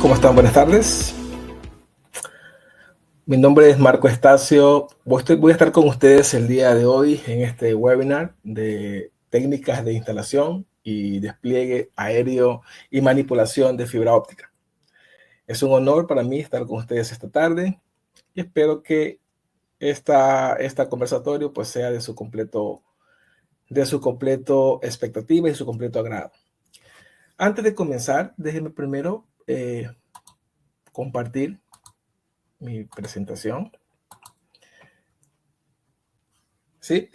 ¿Cómo están? Buenas tardes. Mi nombre es Marco Estacio. Voy a estar con ustedes el día de hoy en este webinar de técnicas de instalación y despliegue aéreo y manipulación de fibra óptica. Es un honor para mí estar con ustedes esta tarde y espero que esta conversatorio pues sea de su completo expectativa y su completo agrado. Antes de comenzar, déjenme primero compartir mi presentación. Sí,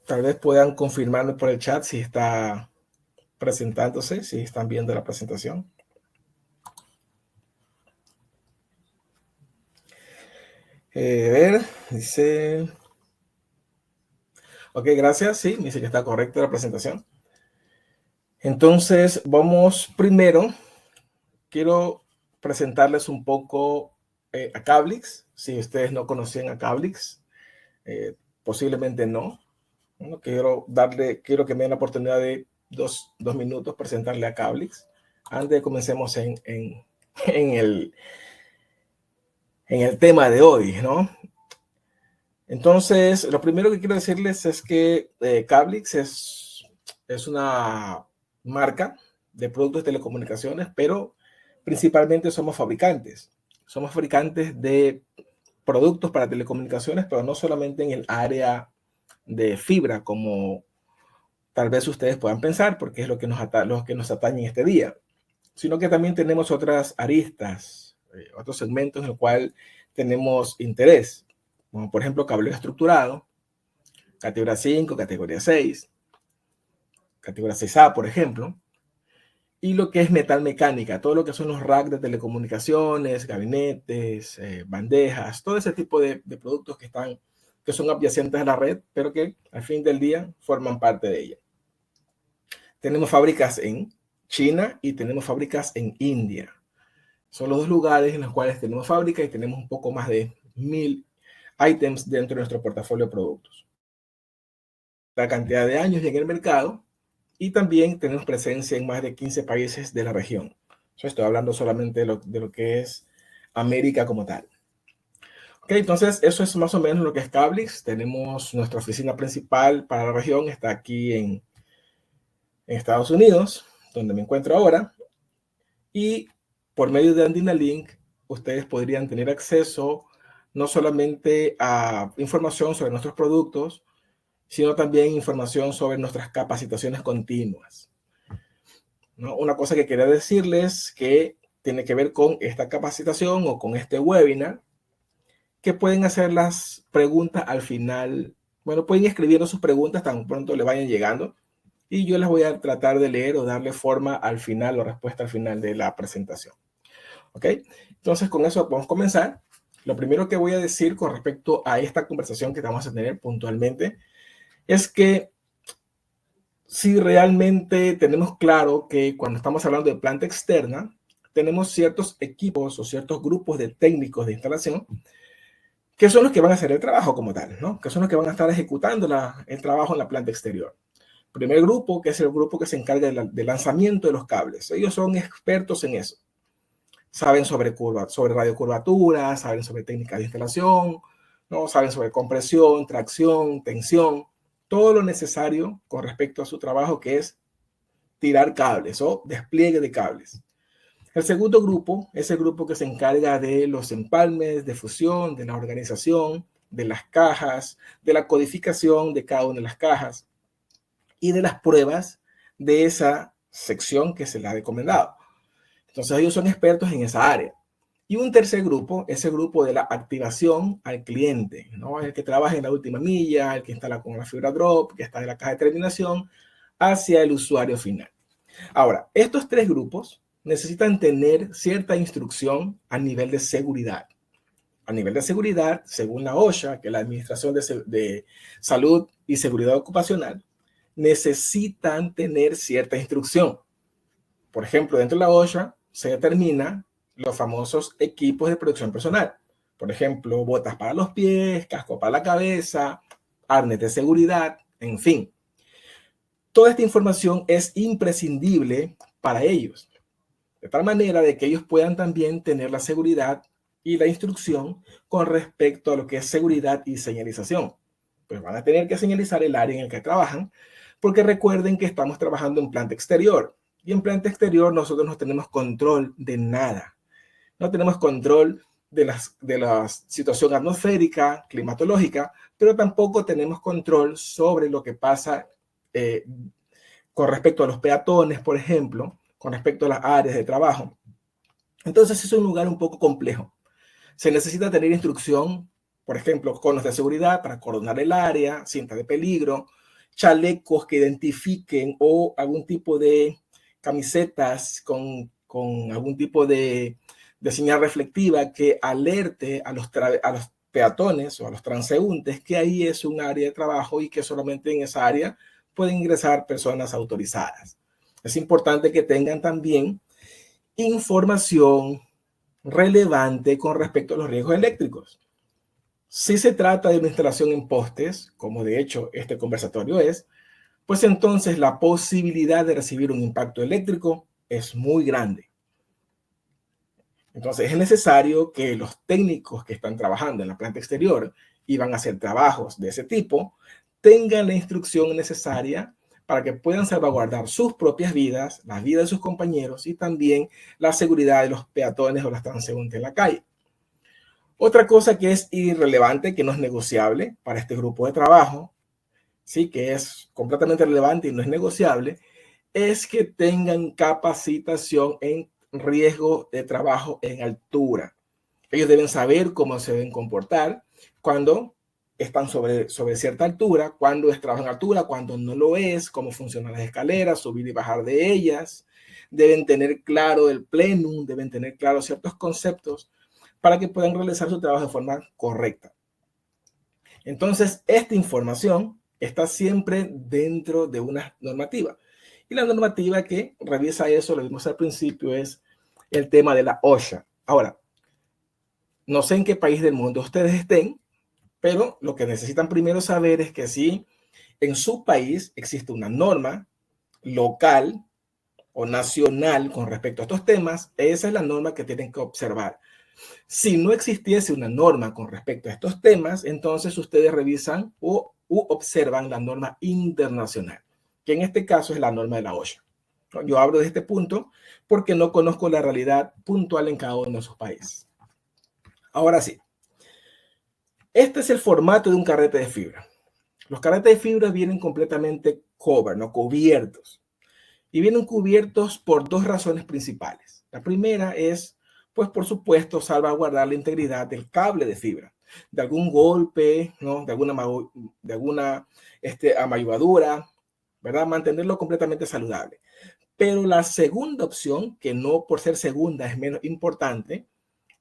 tal vez puedan confirmarme por el chat si está presentándose, si están viendo la presentación. A ver, dice... Ok, gracias. Sí, me dice que está correcta la presentación. Entonces, vamos primero. Quiero presentarles un poco a Cablix. Si ustedes no conocían a Cablix, posiblemente no. Bueno, quiero que me den la oportunidad de dos minutos presentarle a Cablix antes de comencemos en el tema de hoy, ¿no? Entonces, lo primero que quiero decirles es que Cablix es una marca de productos de telecomunicaciones, pero principalmente somos fabricantes. Somos fabricantes de productos para telecomunicaciones, pero no solamente en el área de fibra, como tal vez ustedes puedan pensar, porque es lo que nos atañe este día, sino que también tenemos otras aristas, otros segmentos en el cual tenemos interés, como por ejemplo cableado estructurado, categoría 5, categoría 6, categoría 6A, por ejemplo, y lo que es metal mecánica, todo lo que son los racks de telecomunicaciones, gabinetes, bandejas, todo ese tipo de productos que son adyacentes a la red, pero que al fin del día forman parte de ella. Tenemos fábricas en China y tenemos fábricas en India. Son los dos lugares en los cuales tenemos fábrica y tenemos un poco más de 1000 ítems dentro de nuestro portafolio de productos. La cantidad de años en el mercado y también tenemos presencia en más de 15 países de la región. Yo estoy hablando solamente de lo que es América como tal. Ok, entonces eso es más o menos lo que es Cablix. Tenemos nuestra oficina principal para la región, está aquí en Estados Unidos, donde me encuentro ahora. Y por medio de Andina Link, ustedes podrían tener acceso no solamente a información sobre nuestros productos, sino también información sobre nuestras capacitaciones continuas, ¿no? Una cosa que quería decirles que tiene que ver con esta capacitación o con este webinar, que pueden hacer las preguntas al final. Bueno, pueden escribir sus preguntas tan pronto le vayan llegando y yo les voy a tratar de leer o darle forma al final o respuesta al final de la presentación. ¿Ok? Entonces, con eso podemos comenzar. Lo primero que voy a decir con respecto a esta conversación que vamos a tener puntualmente es que si realmente tenemos claro que cuando estamos hablando de planta externa, tenemos ciertos equipos o ciertos grupos de técnicos de instalación que son los que van a hacer el trabajo como tal, ¿no? Que son los que van a estar ejecutando el trabajo en la planta exterior. Primer grupo, que es el grupo que se encarga del lanzamiento de los cables. Ellos son expertos en eso. Saben sobre radiocurvaturas, saben sobre técnicas de instalación, ¿no? Saben sobre compresión, tracción, tensión, todo lo necesario con respecto a su trabajo, que es tirar cables o despliegue de cables. El segundo grupo es el grupo que se encarga de los empalmes, de fusión, de la organización, de las cajas, de la codificación de cada una de las cajas y de las pruebas de esa sección que se le ha recomendado. Entonces ellos son expertos en esa área. Y un tercer grupo es el grupo de la activación al cliente, ¿no? El que trabaja en la última milla, el que instala con la fibra drop, que está en la caja de terminación, hacia el usuario final. Ahora, estos tres grupos necesitan tener cierta instrucción a nivel de seguridad. A nivel de seguridad, según la OSHA, que es la Administración de Salud y Seguridad Ocupacional, necesitan tener cierta instrucción. Por ejemplo, dentro de la OSHA se determina los famosos equipos de protección personal. Por ejemplo, botas para los pies, casco para la cabeza, arnés de seguridad, en fin. Toda esta información es imprescindible para ellos. de tal manera de que ellos puedan también tener la seguridad y la instrucción con respecto a lo que es seguridad y señalización. Pues van a tener que señalizar el área en el que trabajan, porque recuerden que estamos trabajando en planta exterior, y en planta exterior nosotros no tenemos control de nada. No tenemos control de la situación atmosférica, climatológica, pero tampoco tenemos control sobre lo que pasa con respecto a los peatones, por ejemplo, con respecto a las áreas de trabajo. Entonces es un lugar un poco complejo. Se necesita tener instrucción, por ejemplo, conos de seguridad para coordinar el área, cinta de peligro, chalecos que identifiquen o algún tipo de camisetas con algún tipo de señal reflectiva que alerte a los peatones o a los transeúntes que ahí es un área de trabajo y que solamente en esa área pueden ingresar personas autorizadas. Es importante que tengan también información relevante con respecto a los riesgos eléctricos. Si se trata de una instalación en postes, como de hecho este conversatorio es, pues entonces la posibilidad de recibir un impacto eléctrico es muy grande. Entonces es necesario que los técnicos que están trabajando en la planta exterior y van a hacer trabajos de ese tipo tengan la instrucción necesaria para que puedan salvaguardar sus propias vidas, la vida de sus compañeros y también la seguridad de los peatones o los transeúntes en la calle. Otra cosa que es irrelevante, que no es negociable para este grupo de trabajo, sí, que es completamente relevante y no es negociable, es que tengan capacitación en riesgo de trabajo en altura. Ellos deben saber cómo se deben comportar cuando están sobre cierta altura, cuando es trabajo en altura, cuando no lo es, cómo funcionan las escaleras, subir y bajar de ellas. Deben tener claro el plenum, deben tener claro ciertos conceptos para que puedan realizar su trabajo de forma correcta. Entonces, esta información está siempre dentro de una normativa. Y la normativa que revisa eso, lo vimos al principio, es el tema de la OSHA. Ahora, no sé en qué país del mundo ustedes estén, pero lo que necesitan primero saber es que si en su país existe una norma local o nacional con respecto a estos temas, esa es la norma que tienen que observar. Si no existiese una norma con respecto a estos temas, entonces ustedes revisan u observan la norma internacional, que en este caso es la norma de la OSHA. Yo hablo de este punto porque no conozco la realidad puntual en cada uno de sus países. Ahora sí, este es el formato de un carrete de fibra. Los carretes de fibra vienen completamente cover, ¿no? Cubiertos. Y vienen cubiertos por dos razones principales. La primera es, pues por supuesto, salvaguardar la integridad del cable de fibra, de algún golpe, ¿no? de alguna amayudadura, ¿verdad? Mantenerlo completamente saludable. Pero la segunda opción, que no por ser segunda es menos importante,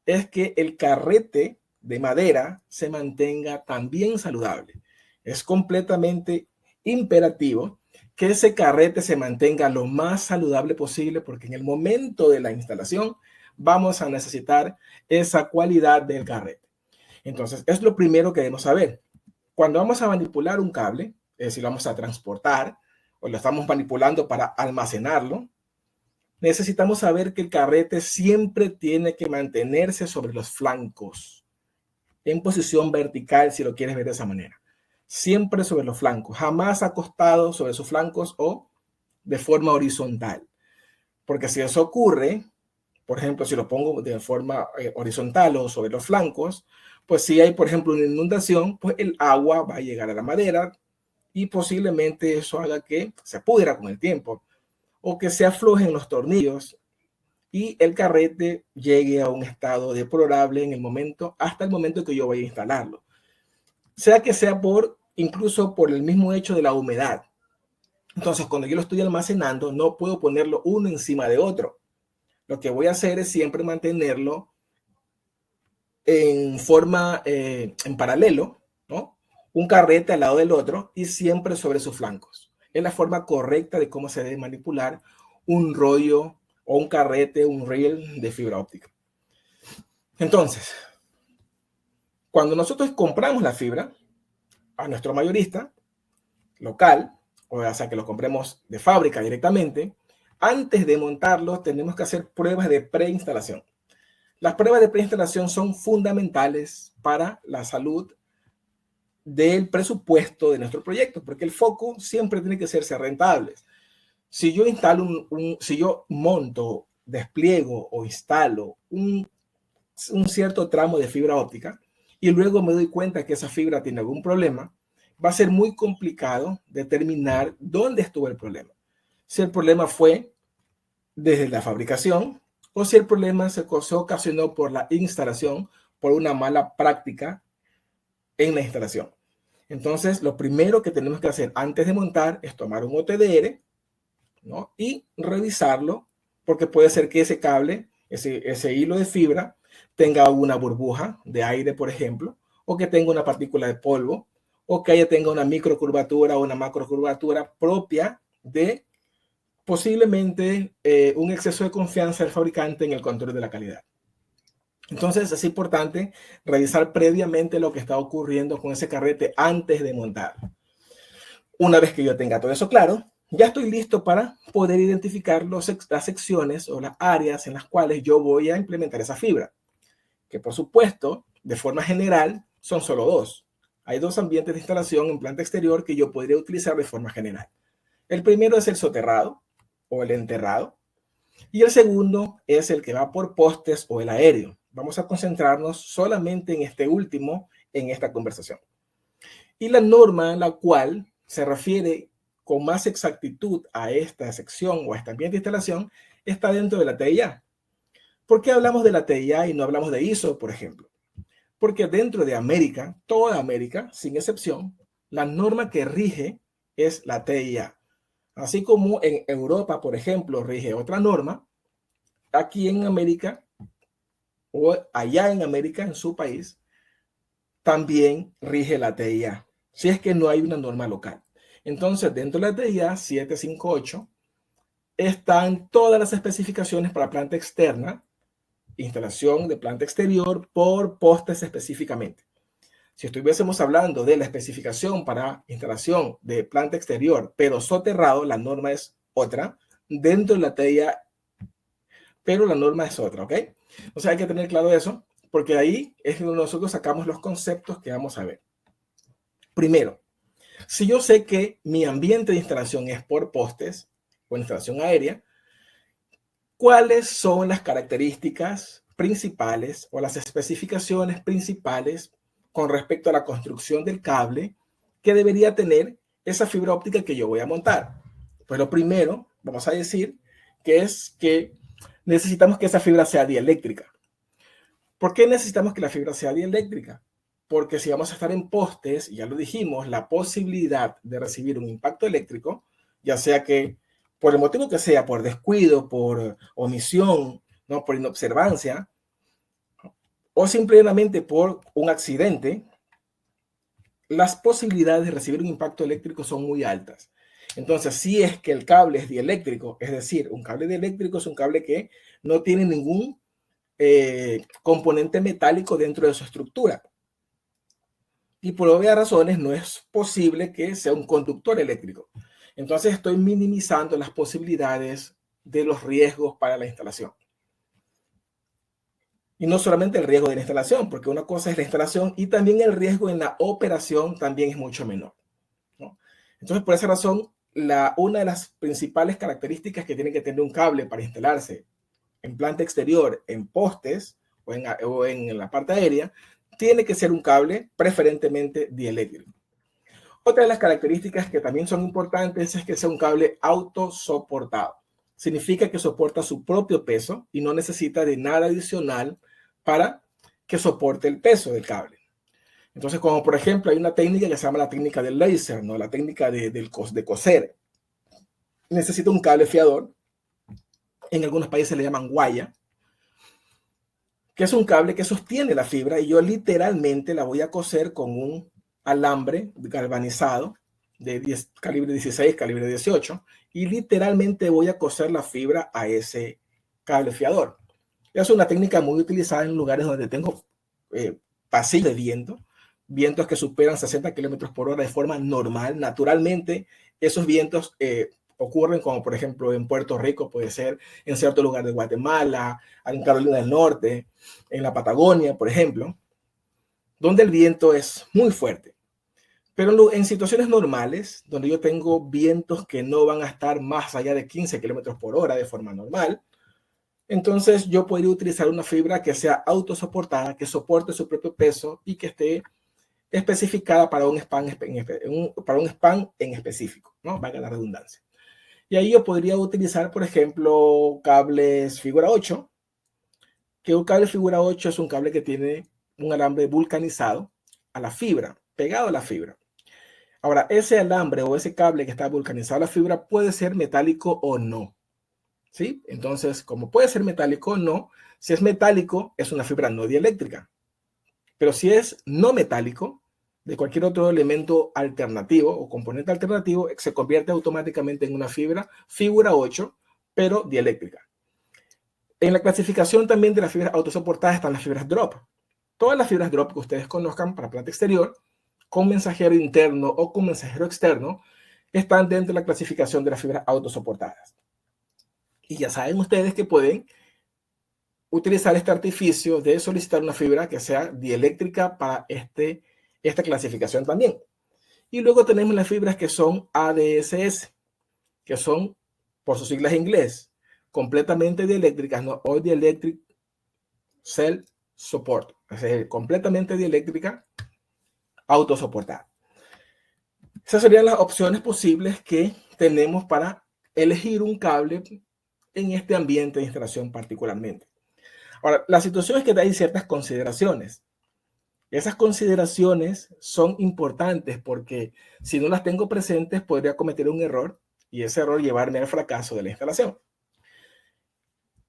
es que el carrete de madera se mantenga también saludable. Es completamente imperativo que ese carrete se mantenga lo más saludable posible, porque en el momento de la instalación vamos a necesitar esa cualidad del carrete. Entonces, es lo primero que debemos saber. Cuando vamos a manipular un cable, es decir, lo vamos a transportar o lo estamos manipulando para almacenarlo, necesitamos saber que el carrete siempre tiene que mantenerse sobre los flancos, en posición vertical, si lo quieres ver de esa manera. Siempre sobre los flancos, jamás acostado sobre sus flancos o de forma horizontal. Porque si eso ocurre, por ejemplo, si lo pongo de forma horizontal o sobre los flancos, pues si hay, por ejemplo, una inundación, pues el agua va a llegar a la madera y posiblemente eso haga que se pudra con el tiempo o que se aflojen los tornillos y el carrete llegue a un estado deplorable en el momento, hasta el momento que yo vaya a instalarlo. Sea que sea incluso por el mismo hecho de la humedad. Entonces, cuando yo lo estoy almacenando, no puedo ponerlo uno encima de otro. Lo que voy a hacer es siempre mantenerlo en forma, en paralelo, ¿no? Un carrete al lado del otro y siempre sobre sus flancos. Es la forma correcta de cómo se debe manipular un rollo o un carrete, un reel de fibra óptica. Entonces, cuando nosotros compramos la fibra a nuestro mayorista local, o sea que lo compremos de fábrica directamente, antes de montarlo tenemos que hacer pruebas de preinstalación. Las pruebas de preinstalación son fundamentales para la salud del presupuesto de nuestro proyecto, porque el foco siempre tiene que ser rentable. Si yo instalo si yo monto, despliego o instalo un cierto tramo de fibra óptica y luego me doy cuenta que esa fibra tiene algún problema, va a ser muy complicado determinar dónde estuvo el problema. Si el problema fue desde la fabricación o si el problema se ocasionó por la instalación, por una mala práctica en la instalación. Entonces, lo primero que tenemos que hacer antes de montar es tomar un OTDR, ¿no? Y revisarlo, porque puede ser que ese cable, ese hilo de fibra, tenga una burbuja de aire, por ejemplo, o que tenga una partícula de polvo, o que tenga una microcurvatura o una macrocurvatura propia de posiblemente un exceso de confianza del fabricante en el control de la calidad. Entonces es importante revisar previamente lo que está ocurriendo con ese carrete antes de montar. Una vez que yo tenga todo eso claro, ya estoy listo para poder identificar las secciones o las áreas en las cuales yo voy a implementar esa fibra, que por supuesto, de forma general, son solo dos. Hay dos ambientes de instalación en planta exterior que yo podría utilizar de forma general. El primero es el soterrado o el enterrado, y el segundo es el que va por postes o el aéreo. Vamos a concentrarnos solamente en este último en esta conversación. Y la norma en la cual se refiere con más exactitud a esta sección o a este ambiente de instalación está dentro de la TIA. ¿Por qué hablamos de la TIA y no hablamos de ISO, por ejemplo? Porque dentro de América, toda América, sin excepción, la norma que rige es la TIA. Así como en Europa, por ejemplo, rige otra norma, aquí en América o allá en América, en su país, también rige la TIA, si es que no hay una norma local. Entonces, dentro de la TIA 758 están todas las especificaciones para planta externa, instalación de planta exterior por postes específicamente. Si estuviésemos hablando de la especificación para instalación de planta exterior, pero soterrado, la norma es otra. Dentro de la TIA, pero la norma es otra, ¿ok? O sea, hay que tener claro eso, porque ahí es donde nosotros sacamos los conceptos que vamos a ver. Primero, si yo sé que mi ambiente de instalación es por postes o instalación aérea, ¿cuáles son las características principales o las especificaciones principales con respecto a la construcción del cable que debería tener esa fibra óptica que yo voy a montar? Pues lo primero, vamos a decir, que es que necesitamos que esa fibra sea dieléctrica. ¿Por qué necesitamos que la fibra sea dieléctrica? Porque si vamos a estar en postes, ya lo dijimos, la posibilidad de recibir un impacto eléctrico, ya sea que por el motivo que sea, por descuido, por omisión, ¿no? Por inobservancia, o simplemente por un accidente, las posibilidades de recibir un impacto eléctrico son muy altas. Entonces, si es que el cable es dieléctrico, es decir, un cable dieléctrico es un cable que no tiene ningún componente metálico dentro de su estructura. Y por obvias razones no es posible que sea un conductor eléctrico. Entonces estoy minimizando las posibilidades de los riesgos para la instalación. Y no solamente el riesgo de la instalación, porque una cosa es la instalación y también el riesgo en la operación también es mucho menor, ¿no? Entonces, por esa razón, una de las principales características que tiene que tener un cable para instalarse en planta exterior, en postes o en la parte aérea, tiene que ser un cable preferentemente dieléctrico. Otra de las características que también son importantes es que sea un cable autosoportado. Significa que soporta su propio peso y no necesita de nada adicional para que soporte el peso del cable. Entonces, como por ejemplo, hay una técnica que se llama la técnica del láser, ¿no? La técnica de coser. Necesita un cable fiador. En algunos países le llaman guaya, que es un cable que sostiene la fibra y yo literalmente la voy a coser con un alambre galvanizado de calibre 16, calibre 18, y literalmente voy a coser la fibra a ese cable fiador. Es una técnica muy utilizada en lugares donde tengo pasillos de viento, vientos que superan 60 kilómetros por hora de forma normal. Naturalmente, esos vientos ocurren, como por ejemplo en Puerto Rico, puede ser en cierto lugar de Guatemala, en Carolina del Norte, en la Patagonia, por ejemplo, donde el viento es muy fuerte. Pero en situaciones normales, donde yo tengo vientos que no van a estar más allá de 15 kilómetros por hora de forma normal, entonces yo podría utilizar una fibra que sea autosoportada, que soporte su propio peso y que esté especificada para un span en específico, ¿no? Valga la redundancia. Y ahí yo podría utilizar, por ejemplo, cables figura 8, que un cable figura 8 es un cable que tiene un alambre vulcanizado a la fibra, pegado a la fibra. Ahora, ese alambre o ese cable que está vulcanizado a la fibra puede ser metálico o no, ¿sí? Entonces, como puede ser metálico o no, si es metálico, es una fibra no dieléctrica. Pero si es no metálico, de cualquier otro elemento alternativo o componente alternativo, se convierte automáticamente en una figura 8, pero dieléctrica. En la clasificación también de las fibras autosoportadas están las fibras drop. Todas las fibras drop que ustedes conozcan para planta exterior, con mensajero interno o con mensajero externo, están dentro de la clasificación de las fibras autosoportadas. Y ya saben ustedes que pueden utilizar este artificio de solicitar una fibra que sea dieléctrica para esta clasificación también. Y luego tenemos las fibras que son ADSS, que son, por sus siglas en inglés, completamente dieléctricas, ¿no? O Dielectric Cell Support, es decir, completamente dieléctrica, autosoportada. Esas serían las opciones posibles que tenemos para elegir un cable en este ambiente de instalación particularmente. Ahora, la situación es que hay ciertas consideraciones. Esas consideraciones son importantes porque si no las tengo presentes podría cometer un error y ese error llevarme al fracaso de la instalación.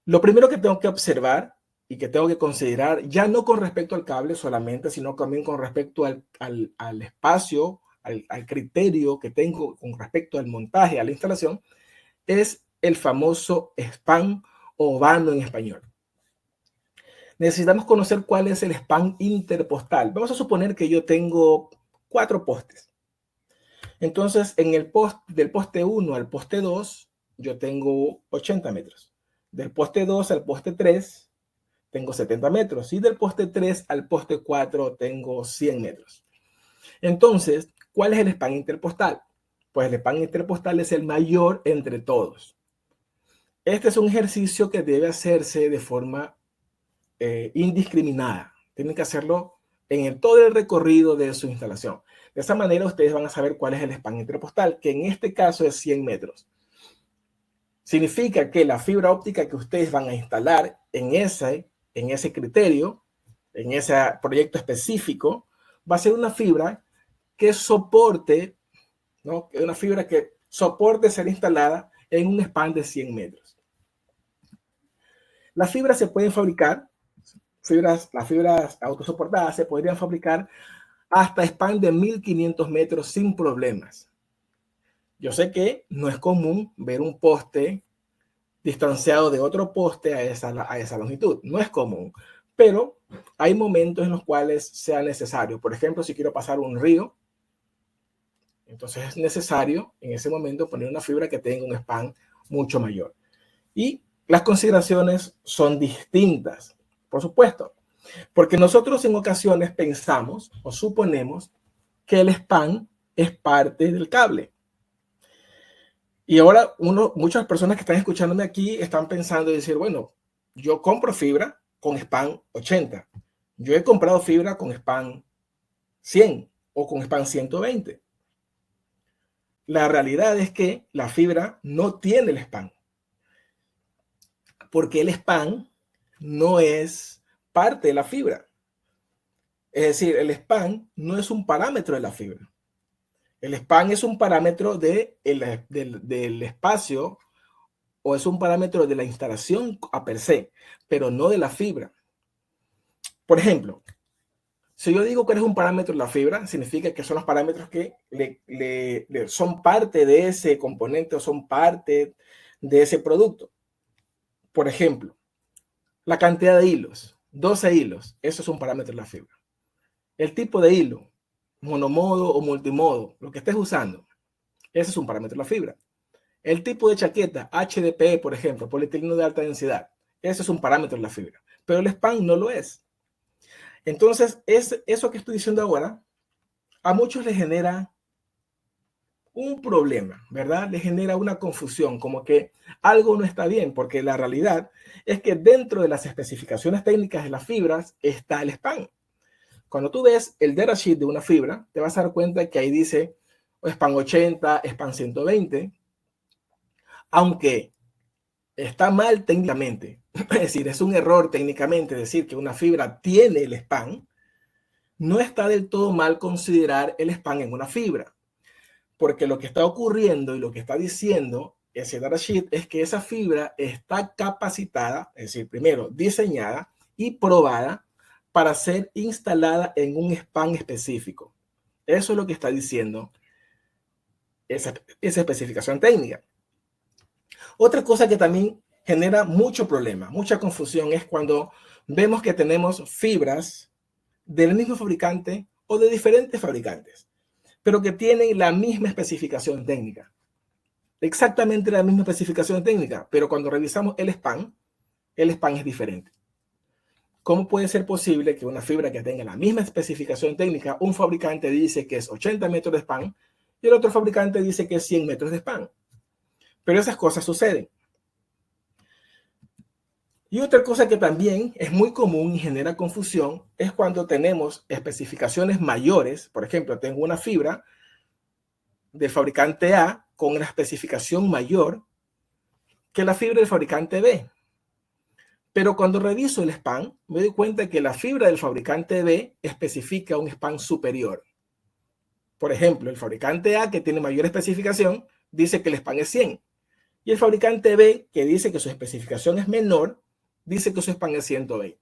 Lo primero que tengo que observar y que tengo que considerar, ya no con respecto al cable solamente, sino también con respecto al espacio, al criterio que tengo con respecto al montaje, a la instalación, es el famoso span o vano en español. Necesitamos conocer cuál es el span interpostal. Vamos a suponer que yo tengo 4 postes. Entonces, en el del poste 1 al poste 2, yo tengo 80 metros. Del poste 2 al poste 3, tengo 70 metros. Y del poste 3 al poste 4, tengo 100 metros. Entonces, ¿cuál es el span interpostal? Pues el span interpostal es el mayor entre todos. Este es un ejercicio que debe hacerse de forma indiscriminada. Tienen que hacerlo en todo el recorrido de su instalación. De esa manera ustedes van a saber cuál es el span interpostal, que en este caso es 100 metros. Significa que la fibra óptica que ustedes van a instalar en ese criterio, en ese proyecto específico, va a ser una fibra que soporte, ¿no? Una fibra que soporte ser instalada en un span de 100 metros. Las fibras se pueden fabricar, las fibras autosoportadas se podrían fabricar hasta span de 1500 metros sin problemas. Yo sé que no es común ver un poste distanciado de otro poste a esa longitud. No es común, pero hay momentos en los cuales sea necesario. Por ejemplo, si quiero pasar un río, entonces es necesario en ese momento poner una fibra que tenga un span mucho mayor. Y las consideraciones son distintas, por supuesto, porque nosotros en ocasiones pensamos o suponemos que el span es parte del cable. Y ahora muchas personas que están escuchándome aquí están pensando y decir, bueno, yo compro fibra con span 80. Yo he comprado fibra con span 100 o con span 120. La realidad es que la fibra no tiene el span. Porque el span no es parte de la fibra. Es decir, el span no es un parámetro de la fibra. El span es un parámetro del espacio o es un parámetro de la instalación a per se, pero no de la fibra. Por ejemplo, si yo digo que es un parámetro de la fibra, significa que son los parámetros que son parte de ese componente o son parte de ese producto. Por ejemplo, la cantidad de hilos, 12 hilos, eso es un parámetro de la fibra. El tipo de hilo, monomodo o multimodo, lo que estés usando, ese es un parámetro de la fibra. El tipo de chaqueta, HDPE, por ejemplo, polietileno de alta densidad, ese es un parámetro de la fibra, pero el span no lo es. Entonces, eso que estoy diciendo ahora, a muchos les genera un problema, ¿verdad? Les genera una confusión, como que algo no está bien, porque la realidad es que dentro de las especificaciones técnicas de las fibras está el span. Cuando tú ves el datasheet de una fibra, te vas a dar cuenta que ahí dice span 80, span 120, aunque está mal técnicamente, es decir, es un error técnicamente decir que una fibra tiene el span, no está del todo mal considerar el span en una fibra, porque lo que está ocurriendo y lo que está diciendo ese datasheet es que esa fibra está capacitada, es decir, primero diseñada y probada para ser instalada en un span específico. Eso es lo que está diciendo esa especificación técnica. Otra cosa que también genera mucho problema, mucha confusión, es cuando vemos que tenemos fibras del mismo fabricante o de diferentes fabricantes, pero que tienen la misma especificación técnica. Exactamente la misma especificación técnica, pero cuando revisamos el span es diferente. ¿Cómo puede ser posible que una fibra que tenga la misma especificación técnica, un fabricante dice que es 80 metros de span y el otro fabricante dice que es 100 metros de span? Pero esas cosas suceden. Y otra cosa que también es muy común y genera confusión es cuando tenemos especificaciones mayores. Por ejemplo, tengo una fibra del fabricante A con una especificación mayor que la fibra del fabricante B. Pero cuando reviso el span, me doy cuenta que la fibra del fabricante B especifica un span superior. Por ejemplo, el fabricante A, que tiene mayor especificación, dice que el span es 100. Y el fabricante B, que dice que su especificación es menor, dice que su span es 120.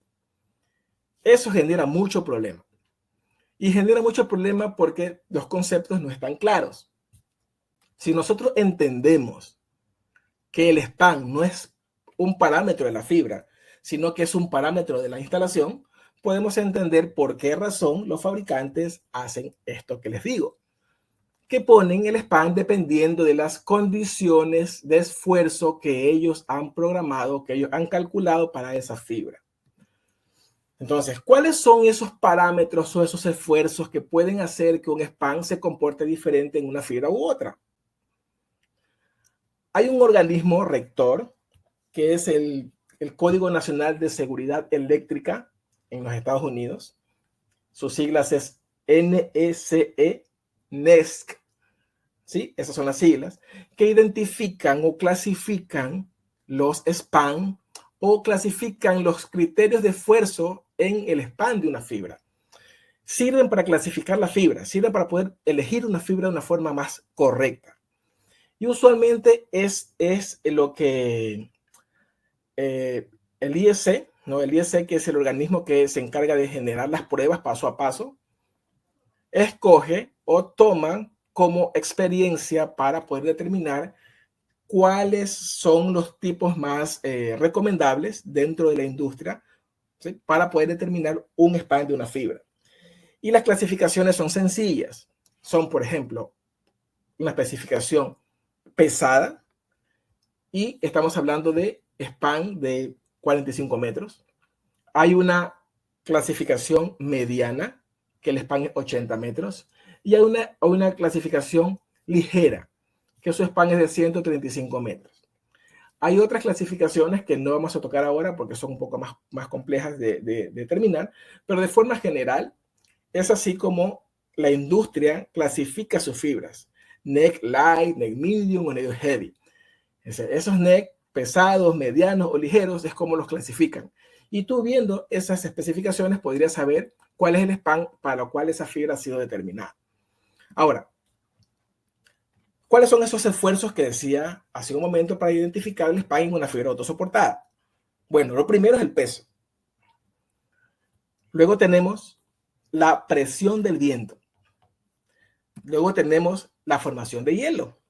Eso genera mucho problema. Y genera mucho problema porque los conceptos no están claros. Si nosotros entendemos que el span no es un parámetro de la fibra, sino que es un parámetro de la instalación, podemos entender por qué razón los fabricantes hacen esto que les digo, que ponen el span dependiendo de las condiciones de esfuerzo que ellos han programado, que ellos han calculado para esa fibra. Entonces, ¿cuáles son esos parámetros o esos esfuerzos que pueden hacer que un span se comporte diferente en una fibra u otra? Hay un organismo rector que es el Código Nacional de Seguridad Eléctrica en los Estados Unidos. Sus siglas es NECE, NESC, ¿sí? Esas son las siglas, que identifican o clasifican los span o clasifican los criterios de esfuerzo en el span de una fibra. Sirven para clasificar la fibra, sirven para poder elegir una fibra de una forma más correcta. Y usualmente es lo que el IEC, ¿no? El IEC, que es el organismo que se encarga de generar las pruebas paso a paso, escoge o toma como experiencia para poder determinar cuáles son los tipos más recomendables dentro de la industria, ¿sí? Para poder determinar un span de una fibra. Y las clasificaciones son sencillas. Son, por ejemplo, una especificación pesada y estamos hablando de span de 45 metros. Hay una clasificación mediana, que el span es 80 metros, y hay una clasificación ligera, que su span es de 135 metros. Hay otras clasificaciones que no vamos a tocar ahora porque son un poco más complejas de determinar, pero de forma general es así como la industria clasifica sus fibras: neck light, neck medium o neck heavy. Esos neck pesados, medianos o ligeros es como los clasifican. Y tú, viendo esas especificaciones, podrías saber cuál es el span para el cual esa fibra ha sido determinada. Ahora, ¿cuáles son esos esfuerzos que decía hace un momento para identificar el span en una fibra autosoportada? Bueno, lo primero es el peso. Luego tenemos la presión del viento. Luego tenemos la formación de hielo.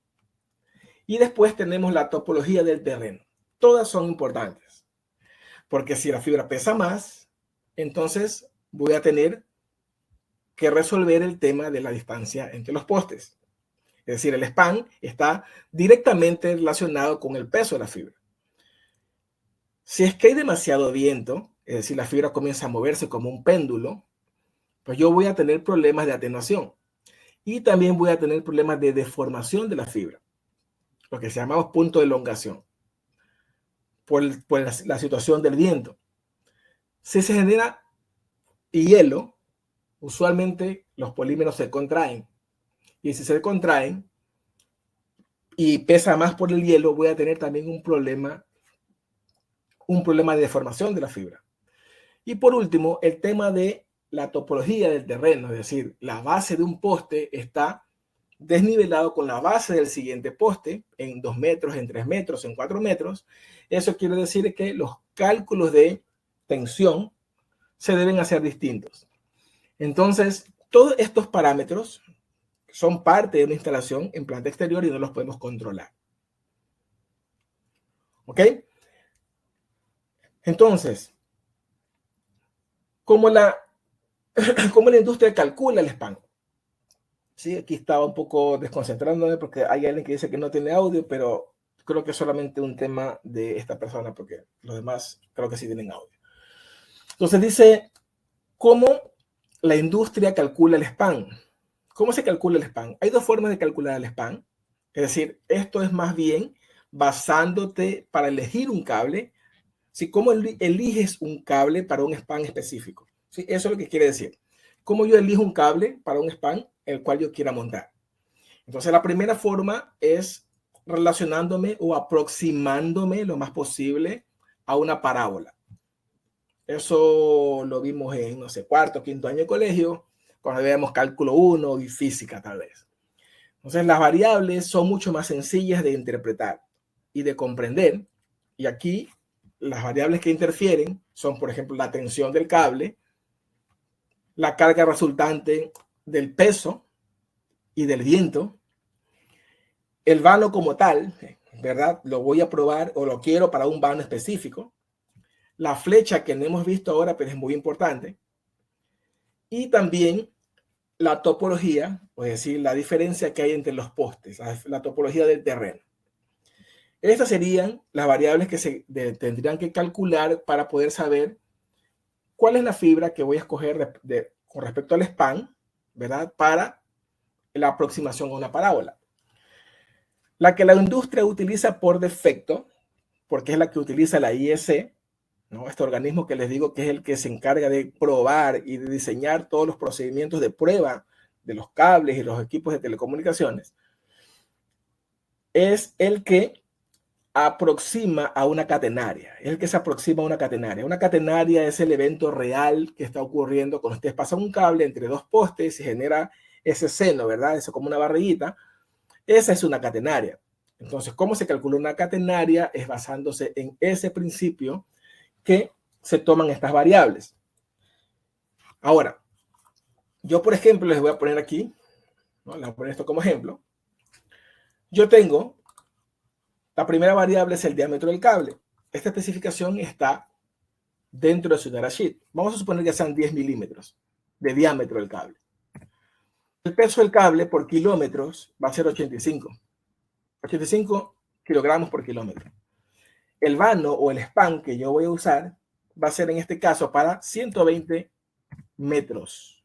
Y después tenemos la topología del terreno. Todas son importantes, porque si la fibra pesa más, entonces voy a tener que resolver el tema de la distancia entre los postes. Es decir, el span está directamente relacionado con el peso de la fibra. Si es que hay demasiado viento, es decir, la fibra comienza a moverse como un péndulo, pues yo voy a tener problemas de atenuación y también voy a tener problemas de deformación de la fibra, lo que llamamos punto de elongación, por la situación del viento. Si se genera hielo, usualmente los polímeros se contraen. Y si se contraen y pesa más por el hielo, voy a tener también un problema de deformación de la fibra. Y por último, el tema de la topología del terreno, es decir, la base de un poste está desnivelado con la base del siguiente poste en 2 metros, en 3 metros, en 4 metros. Eso quiere decir que los cálculos de tensión se deben hacer distintos. Entonces, todos estos parámetros son parte de una instalación en planta exterior y no los podemos controlar. ¿Ok? Entonces, ¿cómo la industria calcula el span? Sí, aquí estaba un poco desconcentrándome porque hay alguien que dice que no tiene audio, pero creo que es solamente un tema de esta persona porque los demás creo que sí tienen audio. Entonces dice, ¿cómo la industria calcula el span? ¿Cómo se calcula el span? Hay 2 formas de calcular el span. Es decir, esto es más bien basándote para elegir un cable. ¿Sí? ¿Cómo eliges un cable para un span específico? ¿Sí? Eso es lo que quiere decir. ¿Cómo yo elijo un cable para un span el cual yo quiera montar? Entonces, la primera forma es relacionándome o aproximándome lo más posible a una parábola. Eso lo vimos en, no sé, 4º, 5º año de colegio, cuando veíamos cálculo 1 y física tal vez. Entonces, las variables son mucho más sencillas de interpretar y de comprender. Y aquí, las variables que interfieren son, por ejemplo, la tensión del cable, la carga resultante del peso y del viento, el vano como tal, ¿verdad? Lo voy a probar o lo quiero para un vano específico. La flecha que no hemos visto ahora, pero es muy importante. Y también la topología, es decir, la diferencia que hay entre los postes, la topología del terreno. Estas serían las variables que se tendrían que calcular para poder saber cuál es la fibra que voy a escoger con respecto al span, ¿verdad? Para la aproximación a una parábola. La que la industria utiliza por defecto, porque es la que utiliza la IEC, ¿no? Este organismo que les digo que es el que se encarga de probar y de diseñar todos los procedimientos de prueba de los cables y los equipos de telecomunicaciones, es el que aproxima a una catenaria, es el que se aproxima a una catenaria. Una catenaria es el evento real que está ocurriendo cuando ustedes pasan un cable entre 2 postes y genera ese seno, ¿verdad? Eso como una barriguita. Esa es una catenaria. Entonces, ¿cómo se calcula una catenaria? Es basándose en ese principio que se toman estas variables. Ahora, yo, por ejemplo, les voy a poner aquí, ¿no? Les voy a poner esto como ejemplo. Yo tengo, la primera variable es el diámetro del cable. Esta especificación está dentro de su datasheet. Vamos a suponer que sean 10 milímetros de diámetro del cable. El peso del cable por kilómetros va a ser 85 kilogramos por kilómetro. El vano o el span que yo voy a usar va a ser en este caso para 120 metros.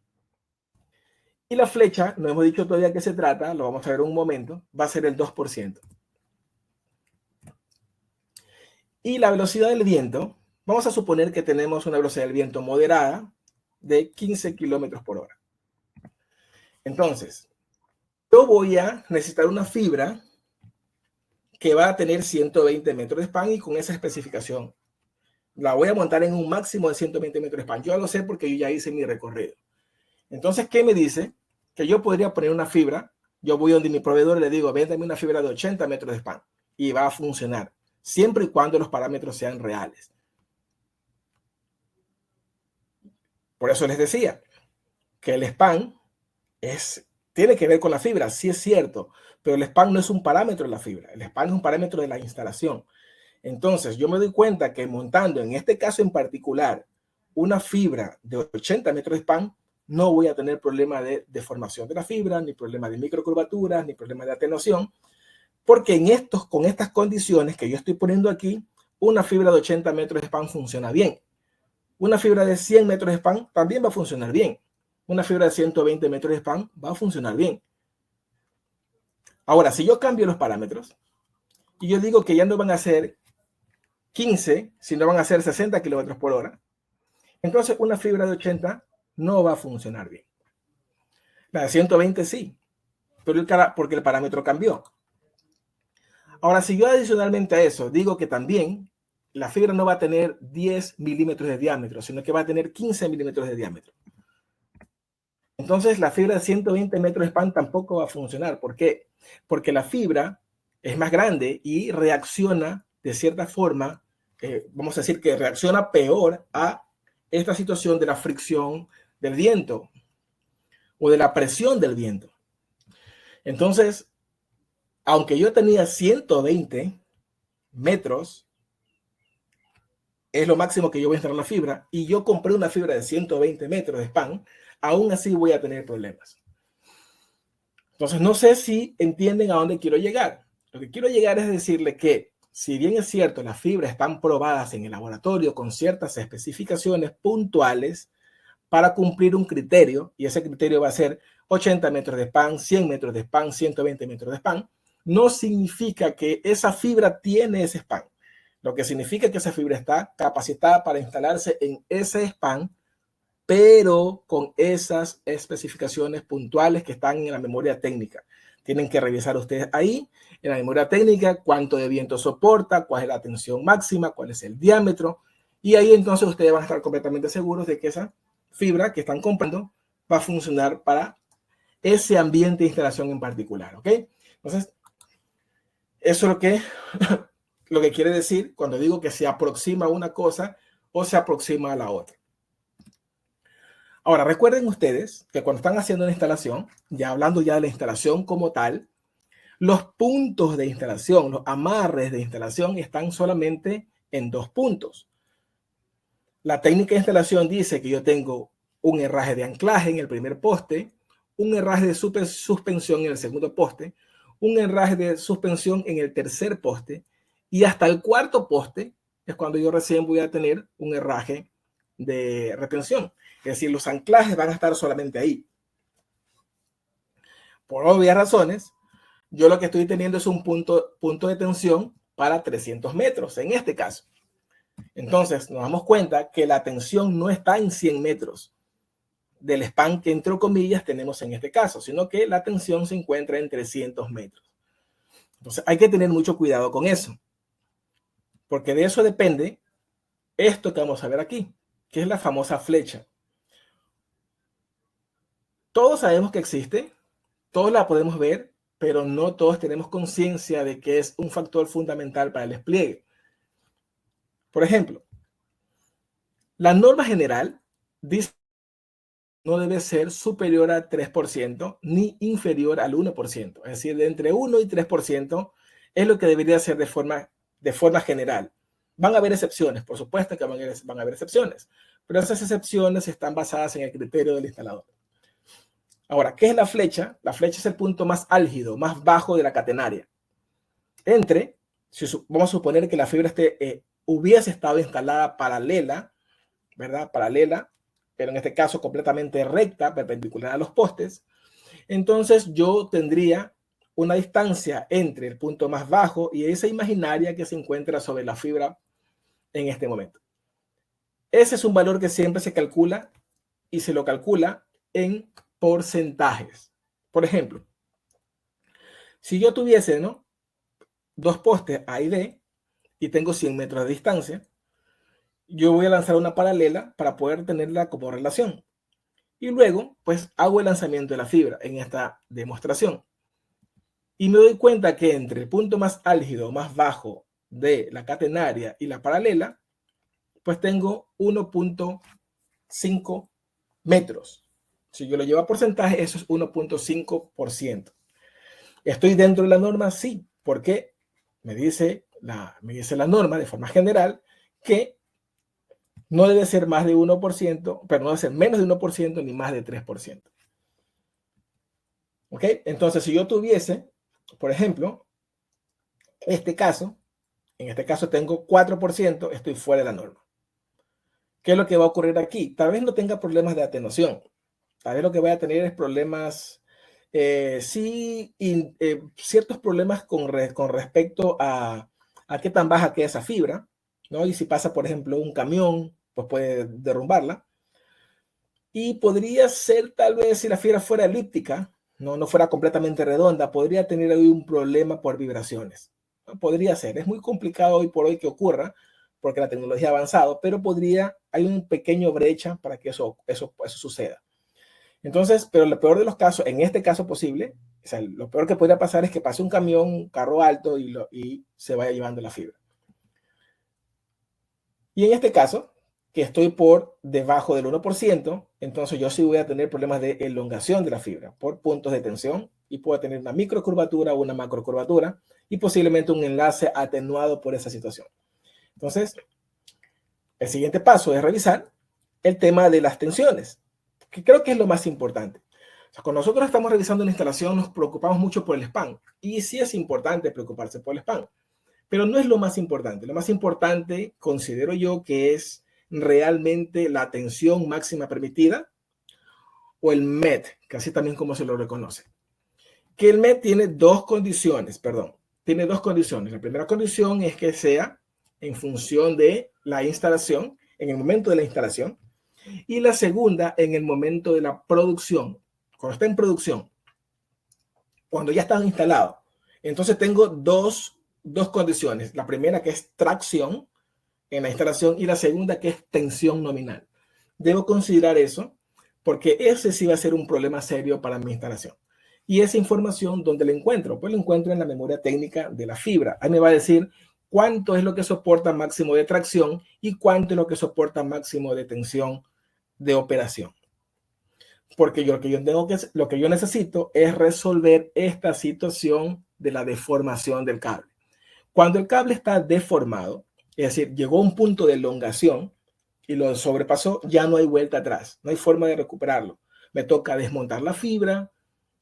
Y la flecha, no hemos dicho todavía qué se trata, lo vamos a ver en un momento, va a ser el 2%. Y la velocidad del viento, vamos a suponer que tenemos una velocidad del viento moderada de 15 kilómetros por hora. Entonces, yo voy a necesitar una fibra que va a tener 120 metros de span y con esa especificación. La voy a montar en un máximo de 120 metros de span. Yo lo sé porque yo ya hice mi recorrido. Entonces, ¿qué me dice? Que yo podría poner una fibra. Yo voy donde mi proveedor y le digo, véndame una fibra de 80 metros de span y va a funcionar, siempre y cuando los parámetros sean reales. Por eso les decía que el span tiene que ver con la fibra, sí es cierto, pero el span no es un parámetro de la fibra, el span es un parámetro de la instalación. Entonces, yo me doy cuenta que montando, en este caso en particular, una fibra de 80 metros de span, no voy a tener problema de deformación de la fibra, ni problema de microcurvaturas, ni problema de atenuación, porque con estas condiciones que yo estoy poniendo aquí, una fibra de 80 metros de span funciona bien. Una fibra de 100 metros de span también va a funcionar bien. Una fibra de 120 metros de span va a funcionar bien. Ahora, si yo cambio los parámetros y yo digo que ya no van a ser 15, sino van a ser 60 kilómetros por hora, entonces una fibra de 80 no va a funcionar bien. La de 120 sí, pero porque el parámetro cambió. Ahora, si yo adicionalmente a eso digo que también la fibra no va a tener 10 milímetros de diámetro, sino que va a tener 15 milímetros de diámetro. Entonces la fibra de 120 metros de span tampoco va a funcionar. ¿Por qué? Porque la fibra es más grande y reacciona de cierta forma, vamos a decir que reacciona peor a esta situación de la fricción del viento o de la presión del viento. Entonces, aunque yo tenía 120 metros, es lo máximo que yo voy a instalar la fibra, y yo compré una fibra de 120 metros de span, aún así voy a tener problemas. Entonces, no sé si entienden a dónde quiero llegar. Lo que quiero llegar es decirle que, si bien es cierto, las fibras están probadas en el laboratorio con ciertas especificaciones puntuales para cumplir un criterio, y ese criterio va a ser 80 metros de span, 100 metros de span, 120 metros de span, no significa que esa fibra tiene ese span. Lo que significa que esa fibra está capacitada para instalarse en ese span, pero con esas especificaciones puntuales que están en la memoria técnica. Tienen que revisar ustedes ahí, en la memoria técnica, cuánto de viento soporta, cuál es la tensión máxima, cuál es el diámetro, y ahí entonces ustedes van a estar completamente seguros de que esa fibra que están comprando va a funcionar para ese ambiente de instalación en particular, ¿ok? Entonces, eso es lo que quiere decir cuando digo que se aproxima a una cosa o se aproxima a la otra. Ahora, recuerden ustedes que cuando están haciendo una instalación, ya hablando ya de la instalación como tal, los puntos de instalación, los amarres de instalación están solamente en 2 puntos. La técnica de instalación dice que yo tengo un herraje de anclaje en el primer poste, un herraje de suspensión en el segundo poste, un herraje de suspensión en el tercer poste, y hasta el cuarto poste es cuando yo recién voy a tener un herraje de retención. Es decir, los anclajes van a estar solamente ahí. Por obvias razones, yo lo que estoy teniendo es un punto de tensión para 300 metros, en este caso. Entonces, nos damos cuenta que la tensión no está en 100 metros del span que, entre comillas, tenemos en este caso, sino que la tensión se encuentra en 300 metros. Entonces, hay que tener mucho cuidado con eso, porque de eso depende esto que vamos a ver aquí, que es la famosa flecha. Todos sabemos que existe, todos la podemos ver, pero no todos tenemos conciencia de que es un factor fundamental para el despliegue. Por ejemplo, la norma general dice que no debe ser superior al 3% ni inferior al 1%. Es decir, de entre 1 y 3% es lo que debería ser de forma general. Van a haber excepciones, por supuesto que van a haber excepciones, pero esas excepciones están basadas en el criterio del instalador. Ahora, ¿qué es la flecha? La flecha es el punto más álgido, más bajo de la catenaria. Vamos a suponer que la fibra hubiese estado instalada paralela, ¿verdad? Paralela, pero en este caso completamente recta, perpendicular a los postes. Entonces yo tendría una distancia entre el punto más bajo y esa imaginaria que se encuentra sobre la fibra en este momento. Ese es un valor que siempre se calcula y se lo calcula en porcentajes. Por ejemplo, si yo tuviese, ¿no?, 2 postes A y B y tengo 100 metros de distancia, yo voy a lanzar una paralela para poder tenerla como relación. Y luego, pues, hago el lanzamiento de la fibra en esta demostración. Y me doy cuenta que entre el punto más álgido, más bajo de la catenaria y la paralela, pues tengo 1.5 metros. Si yo lo llevo a porcentaje, eso es 1.5%. ¿Estoy dentro de la norma? Sí, porque me dice la norma de forma general que no debe ser más de 1%, pero no debe ser menos de 1% ni más de 3%. ¿Ok? Entonces, si yo tuviese, por ejemplo, este caso, en este caso tengo 4%, estoy fuera de la norma. ¿Qué es lo que va a ocurrir aquí? Tal vez no tenga problemas de atenuación. Tal vez lo que voy a tener es problemas, ciertos problemas con respecto a qué tan baja queda esa fibra, ¿no? Y si pasa, por ejemplo, un camión, pues puede derrumbarla. Y podría ser, tal vez, si la fibra fuera elíptica, no fuera completamente redonda, podría tener ahí un problema por vibraciones. Podría ser. Es muy complicado hoy por hoy que ocurra, porque la tecnología ha avanzado, pero hay un pequeño brecha para que eso suceda. Entonces, pero lo peor de los casos, en este caso posible, o sea, lo peor que podría pasar es que pase un camión, un carro alto y se vaya llevando la fibra. Y en este caso, que estoy por debajo del 1%, entonces yo sí voy a tener problemas de elongación de la fibra por puntos de tensión y puedo tener una microcurvatura o una macrocurvatura y posiblemente un enlace atenuado por esa situación. Entonces, el siguiente paso es revisar el tema de las tensiones, que creo que es lo más importante. O sea, cuando nosotros estamos revisando una instalación nos preocupamos mucho por el span y sí es importante preocuparse por el span, pero no es lo más importante. Lo más importante considero yo que es realmente la tensión máxima permitida o el MET, que así también como se lo reconoce. Que el MET tiene dos condiciones. La primera condición es que sea en función de la instalación, en el momento de la instalación, y la segunda en el momento de la producción. Cuando está en producción, cuando ya está instalado. Entonces tengo dos condiciones. La primera que es tracción en la instalación y la segunda que es tensión nominal. Debo considerar eso porque ese sí va a ser un problema serio para mi instalación. Y esa información, ¿dónde la encuentro? Pues la encuentro en la memoria técnica de la fibra. Ahí me va a decir cuánto es lo que soporta máximo de tracción y cuánto es lo que soporta máximo de tensión de operación. Porque lo que yo necesito es resolver esta situación de la deformación del cable. Cuando el cable está deformado, es decir, llegó a un punto de elongación y lo sobrepasó, ya no hay vuelta atrás, no hay forma de recuperarlo. Me toca desmontar la fibra,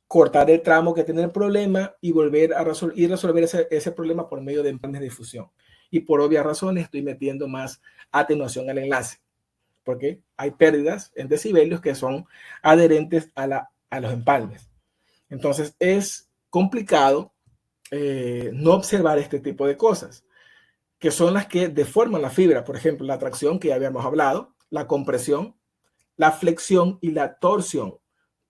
cortar el tramo que tiene el problema y volver a resolver ese problema por medio de empanes de difusión. Y por obvias razones estoy metiendo más atenuación al enlace, porque hay pérdidas en decibelios que son adherentes a los empalmes. Entonces es complicado no observar este tipo de cosas, que son las que deforman la fibra. Por ejemplo, la tracción que ya habíamos hablado, la compresión, la flexión y la torsión.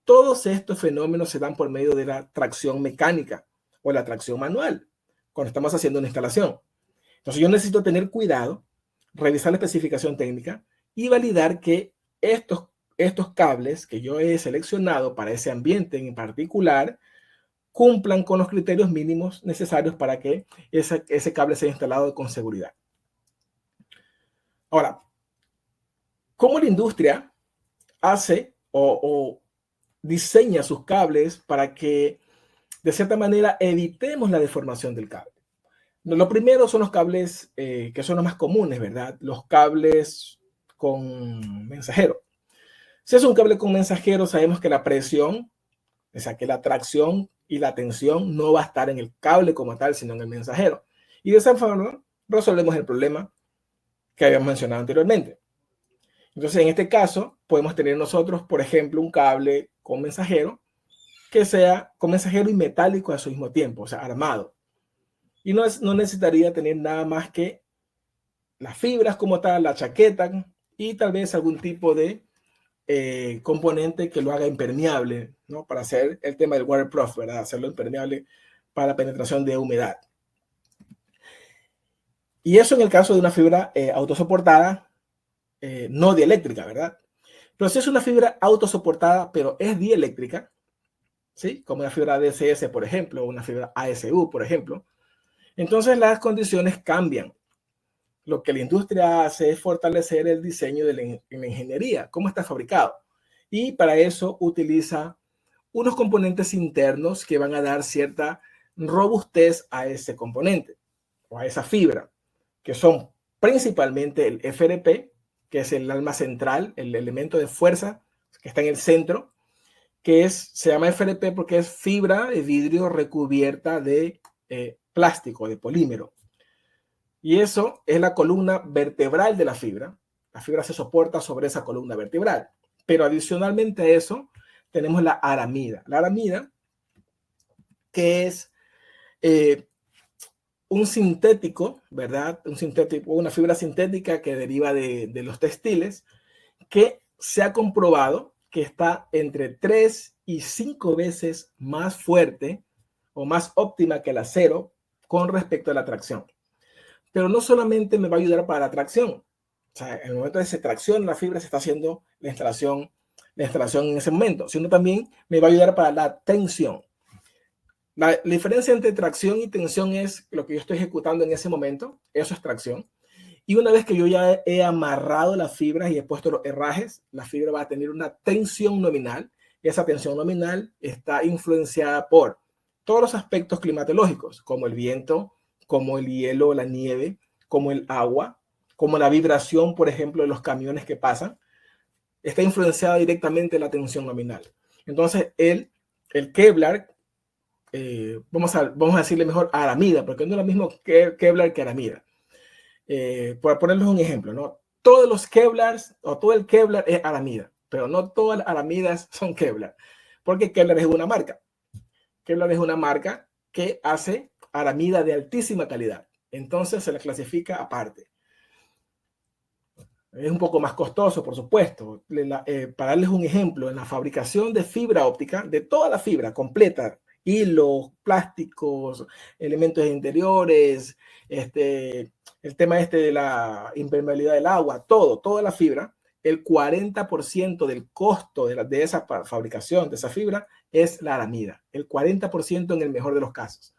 Todos estos fenómenos se dan por medio de la tracción mecánica o la tracción manual, cuando estamos haciendo una instalación. Entonces yo necesito tener cuidado, revisar la especificación técnica y validar que estos cables que yo he seleccionado para ese ambiente en particular cumplan con los criterios mínimos necesarios para que ese cable sea instalado con seguridad. Ahora, ¿cómo la industria hace o diseña sus cables para que de cierta manera evitemos la deformación del cable? Lo primero son los cables que son los más comunes, ¿verdad? Los cables con mensajero. Si es un cable con mensajero, sabemos que la presión, o sea, que la tracción y la tensión no va a estar en el cable como tal, sino en el mensajero. Y de esa forma resolvemos el problema que habíamos mencionado anteriormente. Entonces, en este caso, podemos tener nosotros, por ejemplo, un cable con mensajero que sea con mensajero y metálico a su mismo tiempo, o sea, armado. Y no necesitaría tener nada más que las fibras como tal, la chaqueta y tal vez algún tipo de componente que lo haga impermeable, ¿no? Para hacer el tema del waterproof, ¿verdad? Hacerlo impermeable para la penetración de humedad. Y eso en el caso de una fibra autosoportada, no dieléctrica, ¿verdad? Pero si es una fibra autosoportada, pero es dieléctrica, ¿sí? Como una fibra DSS, por ejemplo, o una fibra ASU, por ejemplo, entonces las condiciones cambian. Lo que la industria hace es fortalecer el diseño de la ingeniería, cómo está fabricado. Y para eso utiliza unos componentes internos que van a dar cierta robustez a ese componente o a esa fibra, que son principalmente el FRP que es el alma central, el elemento de fuerza que está en el centro, se llama FRP porque es fibra de vidrio recubierta de plástico, de polímero. Y eso es la columna vertebral de la fibra. La fibra se soporta sobre esa columna vertebral. Pero adicionalmente a eso, tenemos la aramida. La aramida, que es un sintético, ¿verdad? Una fibra sintética que deriva de los textiles, que se ha comprobado que está entre 3 y 5 veces más fuerte o más óptima que el acero con respecto a la tracción. Pero no solamente me va a ayudar para la tracción. O sea, en el momento de esa tracción, la fibra se está haciendo la instalación en ese momento, sino también me va a ayudar para la tensión. La diferencia entre tracción y tensión es lo que yo estoy ejecutando en ese momento. Eso es tracción. Y una vez que yo ya he amarrado las fibras y he puesto los herrajes, la fibra va a tener una tensión nominal. Y esa tensión nominal está influenciada por todos los aspectos climatológicos, como el viento, como el hielo, la nieve, como el agua, como la vibración, por ejemplo, de los camiones que pasan. Está influenciada directamente la tensión nominal. Entonces, el Kevlar, vamos a decirle mejor aramida, porque no es lo mismo Kevlar que aramida. Por ponerles un ejemplo, ¿no? Todos los Kevlars o todo el Kevlar es aramida, pero no todas las aramidas son Kevlar, porque Kevlar es una marca. Kevlar es una marca que hace aramida de altísima calidad, entonces se la clasifica aparte. Es un poco más costoso, por supuesto. Para darles un ejemplo, en la fabricación de fibra óptica, de toda la fibra completa, hilos, plásticos, elementos interiores, el tema de la impermeabilidad del agua, toda la fibra, el 40% del costo de esa fabricación, de esa fibra, es la aramida. El 40% en el mejor de los casos.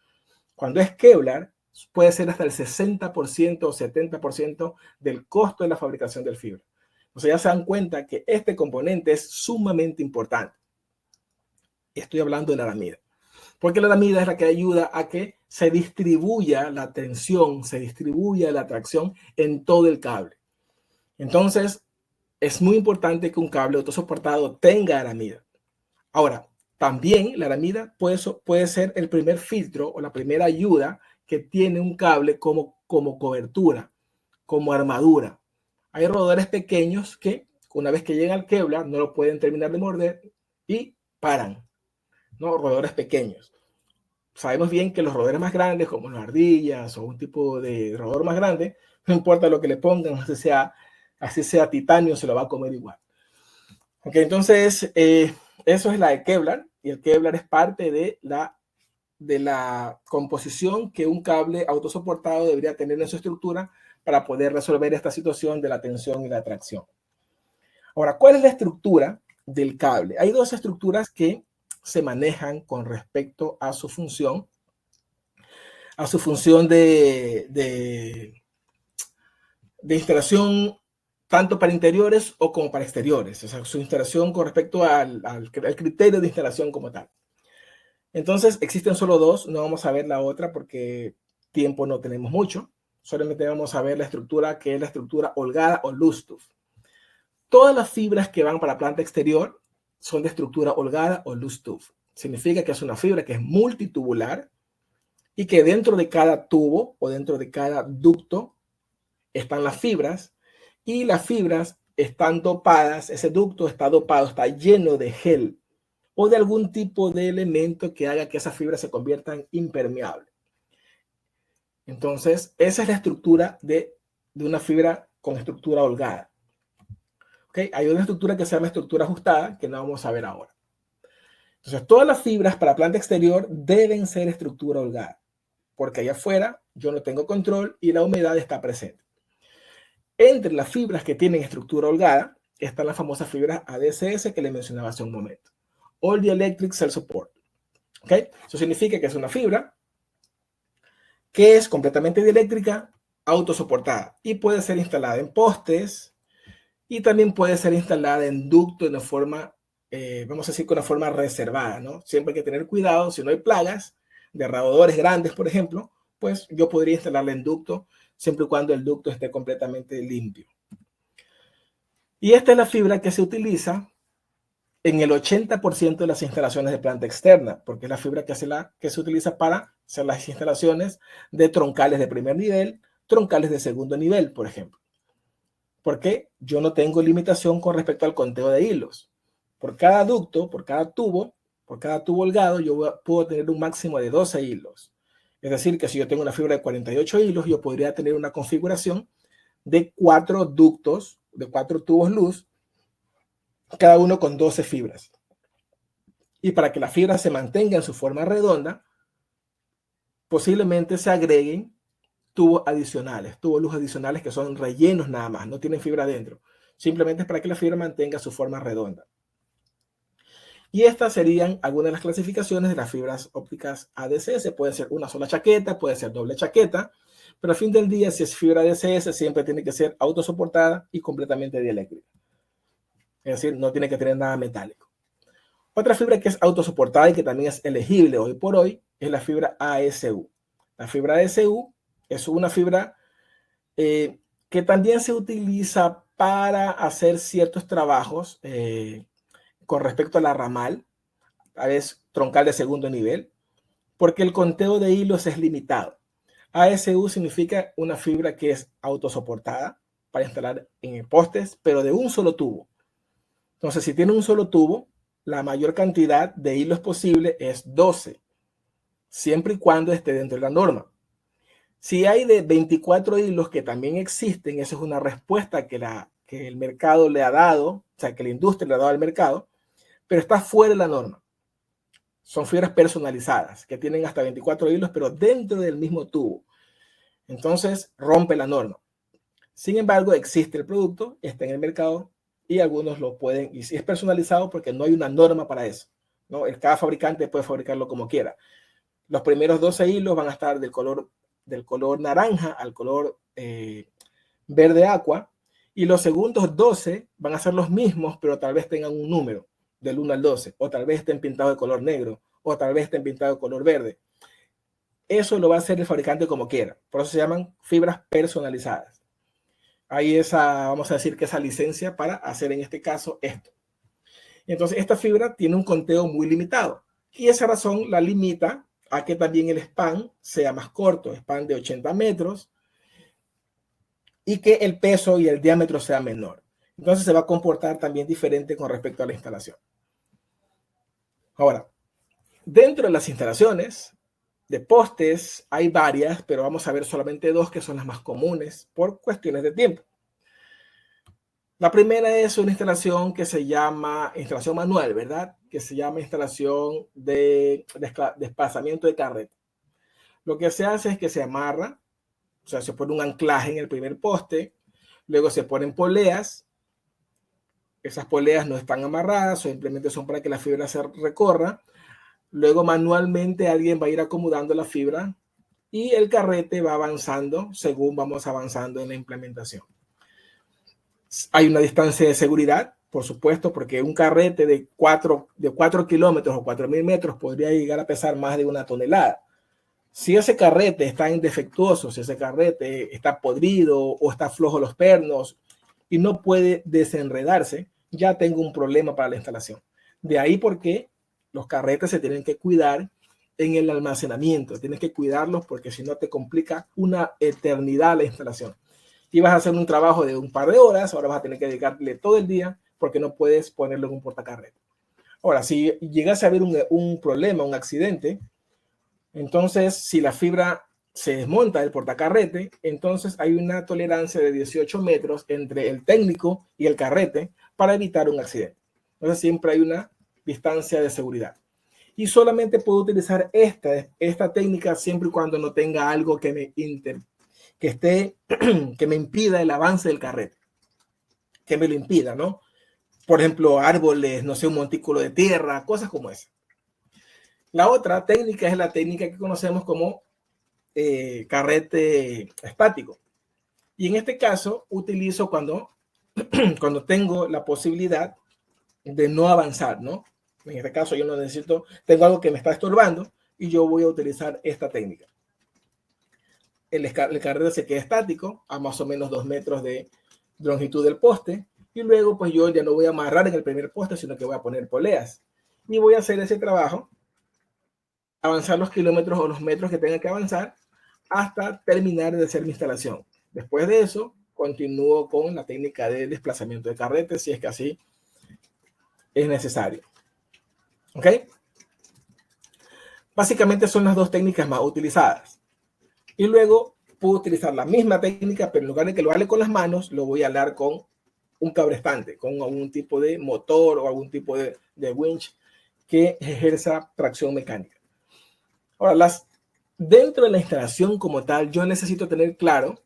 Cuando es Kevlar, puede ser hasta el 60% o 70% del costo de la fabricación del fibra. O sea, ya se dan cuenta que este componente es sumamente importante. Estoy hablando de la aramida. Porque la aramida es la que ayuda a que se distribuya la tensión, se distribuya la tracción en todo el cable. Entonces, es muy importante que un cable autosoportado tenga aramida. Ahora, también la aramida puede ser el primer filtro o la primera ayuda que tiene un cable como cobertura, como armadura. Hay roedores pequeños que una vez que llegan al Kevlar no lo pueden terminar de morder y paran, ¿no? Roedores pequeños. Sabemos bien que los roedores más grandes, como las ardillas o un tipo de roedor más grande, no importa lo que le pongan, así sea titanio, se lo va a comer igual. Ok, entonces eso es la de Kevlar, y el Kevlar es parte de la composición que un cable autosoportado debería tener en su estructura para poder resolver esta situación de la tensión y la tracción. Ahora, ¿cuál es la estructura del cable? Hay dos estructuras que se manejan con respecto a su función de instalación tanto para interiores o como para exteriores, o sea, su instalación con respecto al criterio de instalación como tal. Entonces, existen solo dos, no vamos a ver la otra porque tiempo no tenemos mucho, solamente vamos a ver la estructura que es la estructura holgada o loose-tooth. Todas las fibras que van para la planta exterior son de estructura holgada o loose-tooth. Significa que es una fibra que es multitubular y que dentro de cada tubo o dentro de cada ducto están las fibras y las fibras están dopadas, ese ducto está dopado, está lleno de gel o de algún tipo de elemento que haga que esa fibra se convierta en impermeable. Entonces, esa es la estructura de una fibra con estructura holgada. ¿Okay? Hay una estructura que se llama estructura ajustada, que no vamos a ver ahora. Entonces, todas las fibras para planta exterior deben ser estructura holgada, porque allá afuera yo no tengo control y la humedad está presente. Entre las fibras que tienen estructura holgada están las famosas fibras ADSS que le mencionaba hace un momento. All Dielectric Cell Support. ¿Okay? Eso significa que es una fibra que es completamente dieléctrica, autosoportada y puede ser instalada en postes y también puede ser instalada en ducto de una forma, vamos a decir, con una forma reservada, ¿no? Siempre hay que tener cuidado, si no hay plagas de roedores grandes, por ejemplo, pues yo podría instalarla en ducto siempre y cuando el ducto esté completamente limpio. Y esta es la fibra que se utiliza en el 80% de las instalaciones de planta externa, porque es la fibra que se utiliza para hacer las instalaciones de troncales de primer nivel, troncales de segundo nivel, por ejemplo. Porque yo no tengo limitación con respecto al conteo de hilos. Por cada ducto, por cada tubo holgado, yo puedo tener un máximo de 12 hilos. Es decir, que si yo tengo una fibra de 48 hilos, yo podría tener una configuración de 4 ductos, de 4 tubos luz, cada uno con 12 fibras. Y para que la fibra se mantenga en su forma redonda, posiblemente se agreguen tubos luz adicionales que son rellenos nada más, no tienen fibra adentro. Simplemente es para que la fibra mantenga su forma redonda. Y estas serían algunas de las clasificaciones de las fibras ópticas ADCS. Puede ser una sola chaqueta, puede ser doble chaqueta, pero al fin del día, si es fibra ADCS, siempre tiene que ser autosoportada y completamente dieléctrica. Es decir, no tiene que tener nada metálico. Otra fibra que es autosoportada y que también es elegible hoy por hoy es la fibra ASU. La fibra ASU es una fibra que también se utiliza para hacer ciertos trabajos con respecto a la ramal, a veces troncal de segundo nivel, porque el conteo de hilos es limitado. ASU significa una fibra que es autosoportada para instalar en postes, pero de un solo tubo. Entonces, si tiene un solo tubo, la mayor cantidad de hilos posible es 12, siempre y cuando esté dentro de la norma. Si hay de 24 hilos que también existen, esa es una respuesta que el mercado le ha dado, o sea, que la industria le ha dado al mercado, pero está fuera de la norma. Son fibras personalizadas que tienen hasta 24 hilos, pero dentro del mismo tubo. Entonces, rompe la norma. Sin embargo, existe el producto, está en el mercado y algunos lo pueden, y si es personalizado porque no hay una norma para eso, ¿no? Cada fabricante puede fabricarlo como quiera. Los primeros 12 hilos van a estar del color naranja al color verde aqua, y los segundos 12 van a ser los mismos, pero tal vez tengan un número del 1 al 12, o tal vez estén pintados de color negro, o tal vez estén pintados de color verde. Eso lo va a hacer el fabricante como quiera. Por eso se llaman fibras personalizadas. Hay vamos a decir que esa licencia para hacer en este caso esto. Entonces, esta fibra tiene un conteo muy limitado, y esa razón la limita a que también el span sea más corto, span de 80 metros, y que el peso y el diámetro sea menor. Entonces se va a comportar también diferente con respecto a la instalación. Ahora, dentro de las instalaciones de postes hay varias, pero vamos a ver solamente dos que son las más comunes por cuestiones de tiempo. La primera es una instalación que se llama instalación manual, ¿verdad? Que se llama instalación de desplazamiento de carrete. Lo que se hace es que se amarra, o sea, se pone un anclaje en el primer poste, luego se ponen poleas. Esas poleas no están amarradas, simplemente son para que la fibra se recorra. Luego manualmente alguien va a ir acomodando la fibra y el carrete va avanzando según vamos avanzando en la implementación. Hay una distancia de seguridad, por supuesto, porque un carrete de 4 kilómetros o 4.000 metros podría llegar a pesar más de 1 tonelada. Si ese carrete está defectuoso, si ese carrete está podrido o está flojo los pernos y no puede desenredarse, ya tengo un problema para la instalación. De ahí porque los carretes se tienen que cuidar en el almacenamiento, tienes que cuidarlos porque si no te complica una eternidad la instalación. Y vas a hacer un trabajo de un par de horas, ahora vas a tener que dedicarle todo el día porque no puedes ponerlo en un portacarrete. Ahora, si llegase a haber un problema, un accidente, entonces si la fibra se desmonta del portacarrete, entonces hay una tolerancia de 18 metros entre el técnico y el carrete para evitar un accidente. Entonces siempre hay una distancia de seguridad. Y solamente puedo utilizar esta técnica siempre y cuando no tenga algo que me impida el avance del carrete. Que me lo impida, ¿no? Por ejemplo, árboles, no sé, un montículo de tierra, cosas como esa. La otra técnica es la técnica que conocemos como carrete estático. Y en este caso utilizo cuando tengo la posibilidad de no avanzar, ¿no? En este caso yo no necesito, tengo algo que me está estorbando y yo voy a utilizar esta técnica. El carrete se queda estático a más o menos 2 metros de longitud del poste y luego pues yo ya no voy a amarrar en el primer poste, sino que voy a poner poleas y voy a hacer ese trabajo, avanzar los kilómetros o los metros que tenga que avanzar hasta terminar de hacer mi instalación. Después de eso, continúo con la técnica de desplazamiento de carretes, si es que así es necesario. ¿Ok? Básicamente son las dos técnicas más utilizadas. Y luego puedo utilizar la misma técnica, pero en lugar de que lo haga con las manos, lo voy a alar con un cabrestante, con algún tipo de motor o algún tipo de winch que ejerza tracción mecánica. Ahora, dentro de la instalación como tal, yo necesito tener claro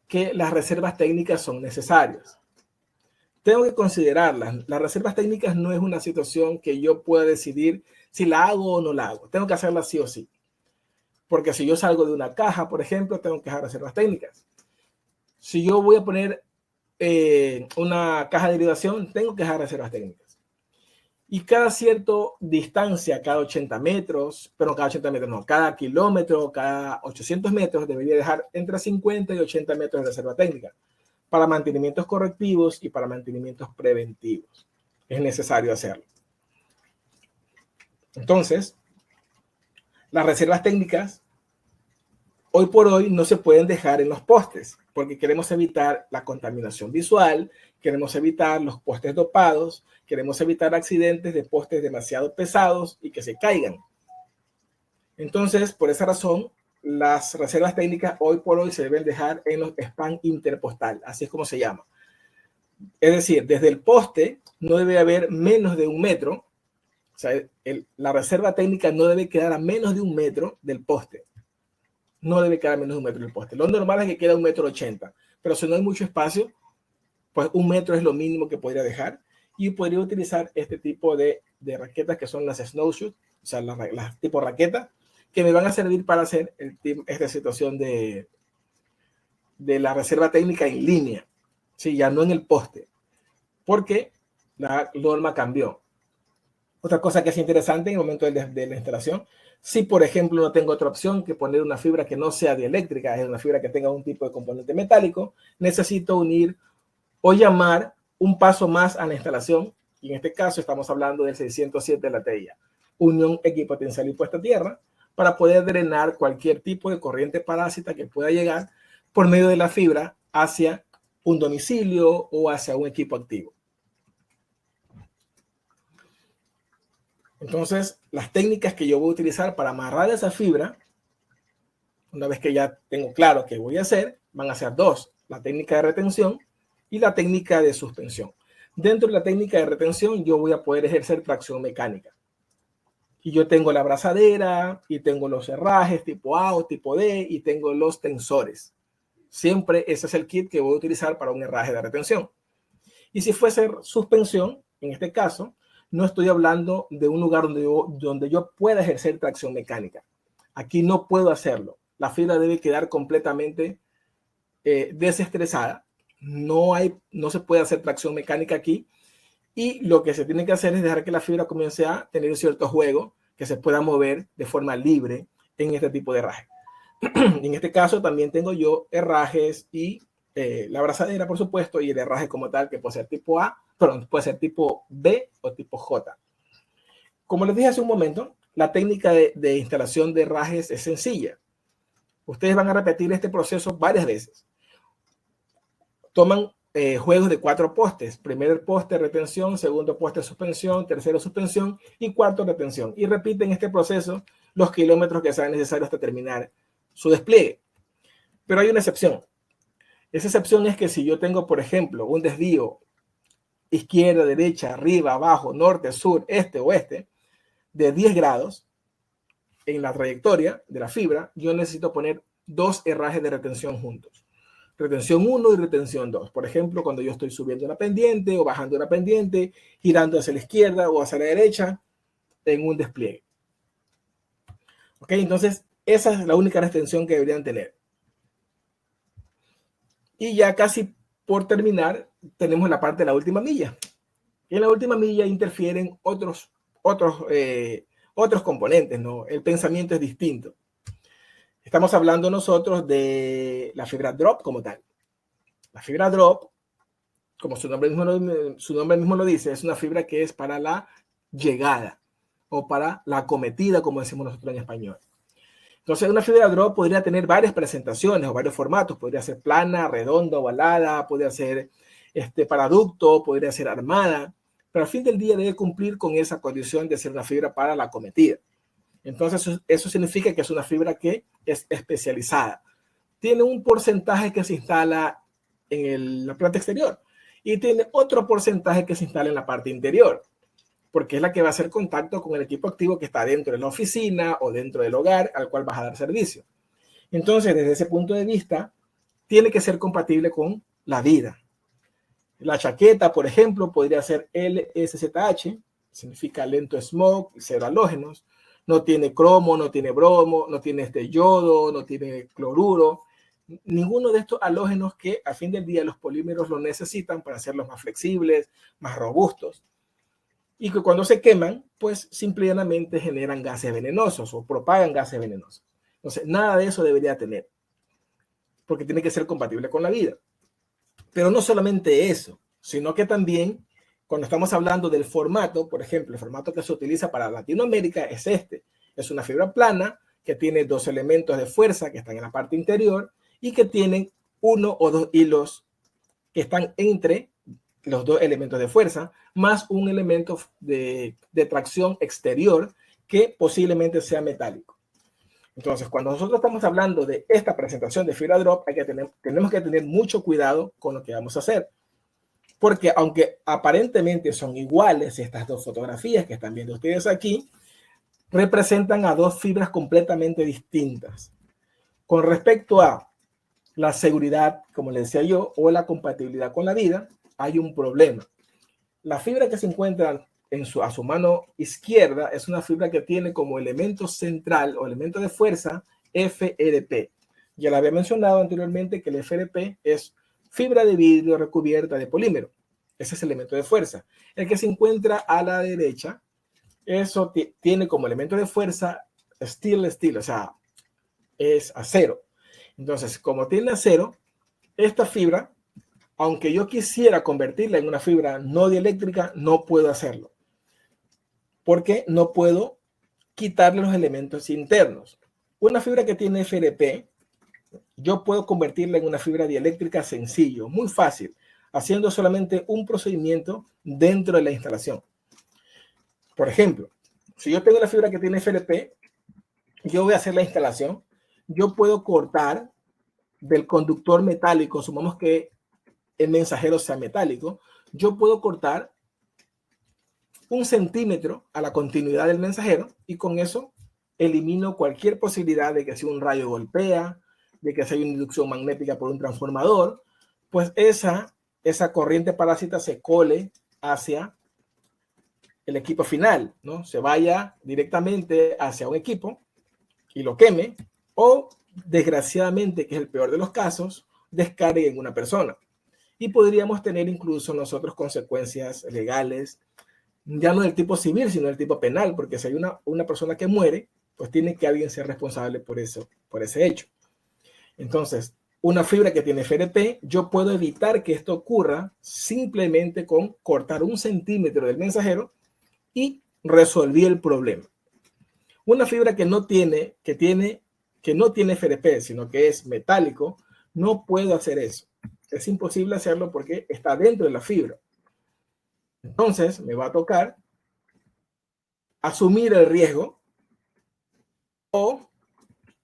que las reservas técnicas son necesarias. Tengo que considerarlas. Las reservas técnicas no es una situación que yo pueda decidir si la hago o no la hago. Tengo que hacerla sí o sí. Porque si yo salgo de una caja, por ejemplo, tengo que dejar reservas técnicas. Si yo voy a poner una caja de hibridación, tengo que dejar reservas técnicas. Y cada cierta distancia, cada 80 metros, pero cada 80 metros no, cada kilómetro, cada 800 metros, debería dejar entre 50 y 80 metros de reserva técnica para mantenimientos correctivos y para mantenimientos preventivos. Es necesario hacerlo. Entonces, las reservas técnicas hoy por hoy no se pueden dejar en los postes porque queremos evitar la contaminación visual, queremos evitar los postes dopados, queremos evitar accidentes de postes demasiado pesados y que se caigan. Entonces, por esa razón, las reservas técnicas hoy por hoy se deben dejar en los span interpostal, así es como se llama. Es decir, desde el poste no debe haber menos de 1 metro, o sea, la reserva técnica no debe quedar a menos de 1 metro del poste. No debe quedar a menos de 1 metro del poste. Lo normal es que quede 1,80 m, pero si no hay mucho espacio, pues 1 metro es lo mínimo que podría dejar y podría utilizar este tipo de raquetas que son las snowshoes, o sea, las tipo raquetas, que me van a servir para hacer esta situación de la reserva técnica en línea, ¿sí? Ya no en el poste, porque la norma cambió. Otra cosa que es interesante en el momento de la instalación, si por ejemplo no tengo otra opción que poner una fibra que no sea dieléctrica, es una fibra que tenga un tipo de componente metálico, necesito unir o llamar un paso más a la instalación, y en este caso estamos hablando del 607 de la TIA, unión equipotencial y puesta a tierra, para poder drenar cualquier tipo de corriente parásita que pueda llegar por medio de la fibra hacia un domicilio o hacia un equipo activo. Entonces, las técnicas que yo voy a utilizar para amarrar esa fibra, una vez que ya tengo claro qué voy a hacer, van a ser dos: la técnica de retención y la técnica de suspensión. Dentro de la técnica de retención, yo voy a poder ejercer tracción mecánica. Y yo tengo la abrazadera, y tengo los herrajes tipo A o tipo D, y tengo los tensores. Siempre ese es el kit que voy a utilizar para un herraje de retención. Y si fuese suspensión, en este caso, no estoy hablando de un lugar donde yo pueda ejercer tracción mecánica. Aquí no puedo hacerlo. La fibra debe quedar completamente desestresada. No se puede hacer tracción mecánica aquí. Y lo que se tiene que hacer es dejar que la fibra comience a tener un cierto juego, que se pueda mover de forma libre en este tipo de herraje. En este caso también tengo yo herrajes y la abrazadera, por supuesto, y el herraje como tal, que puede ser tipo A, perdón, puede ser tipo B o tipo J. Como les dije hace un momento, la técnica de instalación de herrajes es sencilla. Ustedes van a repetir este proceso varias veces. Toman juegos de 4 postes: primer poste retención, segundo poste suspensión, tercero suspensión y cuarto retención, y repiten este proceso los kilómetros que sean necesarios hasta terminar su despliegue. Pero hay una excepción. Esa excepción es que si yo tengo, por ejemplo, un desvío izquierda, derecha, arriba, abajo, norte, sur, este, oeste, de 10 grados en la trayectoria de la fibra, yo necesito poner 2 herrajes de retención juntos. Retención 1 y retención 2. Por ejemplo, cuando yo estoy subiendo una pendiente o bajando una pendiente, girando hacia la izquierda o hacia la derecha en un despliegue. ¿Ok? Entonces, esa es la única retención que deberían tener. Y ya casi por terminar, tenemos la parte de la última milla. Y en la última milla interfieren otros componentes, ¿no? El pensamiento es distinto. Estamos hablando nosotros de la fibra drop como tal. La fibra drop, como su nombre mismo lo dice, es una fibra que es para la llegada o para la acometida, como decimos nosotros en español. Entonces, una fibra drop podría tener varias presentaciones o varios formatos. Podría ser plana, redonda, ovalada, podría ser paraducto, podría ser armada, pero al fin del día debe cumplir con esa condición de ser una fibra para la acometida. Entonces, eso significa que es una fibra que es especializada. Tiene un porcentaje que se instala en la planta exterior y tiene otro porcentaje que se instala en la parte interior, porque es la que va a hacer contacto con el equipo activo que está dentro de la oficina o dentro del hogar al cual vas a dar servicio. Entonces, desde ese punto de vista, tiene que ser compatible con la vida. La chaqueta, por ejemplo, podría ser LSZH, significa lento smoke, cero halógenos. No tiene cromo, no tiene bromo, no tiene yodo, no tiene cloruro. Ninguno de estos halógenos que a fin del día los polímeros lo necesitan para hacerlos más flexibles, más robustos. Y que cuando se queman, pues simplemente generan gases venenosos o propagan gases venenosos. Entonces, nada de eso debería tener, porque tiene que ser compatible con la vida. Pero no solamente eso, sino que también cuando estamos hablando del formato, por ejemplo, el formato que se utiliza para Latinoamérica es este. Es una fibra plana que tiene dos elementos de fuerza que están en la parte interior y que tienen uno o dos hilos que están entre los dos elementos de fuerza, más un elemento de tracción exterior que posiblemente sea metálico. Entonces, cuando nosotros estamos hablando de esta presentación de fibra drop, tenemos que tener mucho cuidado con lo que vamos a hacer. Porque aunque aparentemente son iguales estas dos fotografías que están viendo ustedes aquí, representan a dos fibras completamente distintas. Con respecto a la seguridad, como les decía yo, o la compatibilidad con la vida, hay un problema. La fibra que se encuentra a su mano izquierda es una fibra que tiene como elemento central o elemento de fuerza FRP. Ya lo había mencionado anteriormente que el FRP es fibra de vidrio recubierta de polímero. Ese es el elemento de fuerza. El que se encuentra a la derecha, eso tiene como elemento de fuerza steel, o sea, es acero. Entonces, como tiene acero, esta fibra, aunque yo quisiera convertirla en una fibra no dieléctrica, no puedo hacerlo. Porque no puedo quitarle los elementos internos. Una fibra que tiene FRP, yo puedo convertirla en una fibra dieléctrica sencillo, muy fácil, haciendo solamente un procedimiento dentro de la instalación. Por ejemplo, si yo tengo la fibra que tiene FRP, yo voy a hacer la instalación, yo puedo cortar del conductor metálico, supongamos que el mensajero sea metálico, yo puedo cortar 1 centímetro a la continuidad del mensajero y con eso elimino cualquier posibilidad de que si un rayo golpea, de que si hay una inducción magnética por un transformador, pues esa corriente parásita se cole hacia el equipo final, ¿no? Se vaya directamente hacia un equipo y lo queme o, desgraciadamente, que es el peor de los casos, descargue en una persona. Y podríamos tener incluso nosotros consecuencias legales, ya no del tipo civil, sino del tipo penal, porque si hay una persona que muere, pues tiene que alguien ser responsable por eso, por ese hecho. Entonces, una fibra que tiene FRP, yo puedo evitar que esto ocurra simplemente con cortar 1 centímetro del mensajero y resolví el problema. Una fibra que no tiene FRP, sino que es metálico, no puedo hacer eso. Es imposible hacerlo porque está dentro de la fibra. Entonces, me va a tocar asumir el riesgo o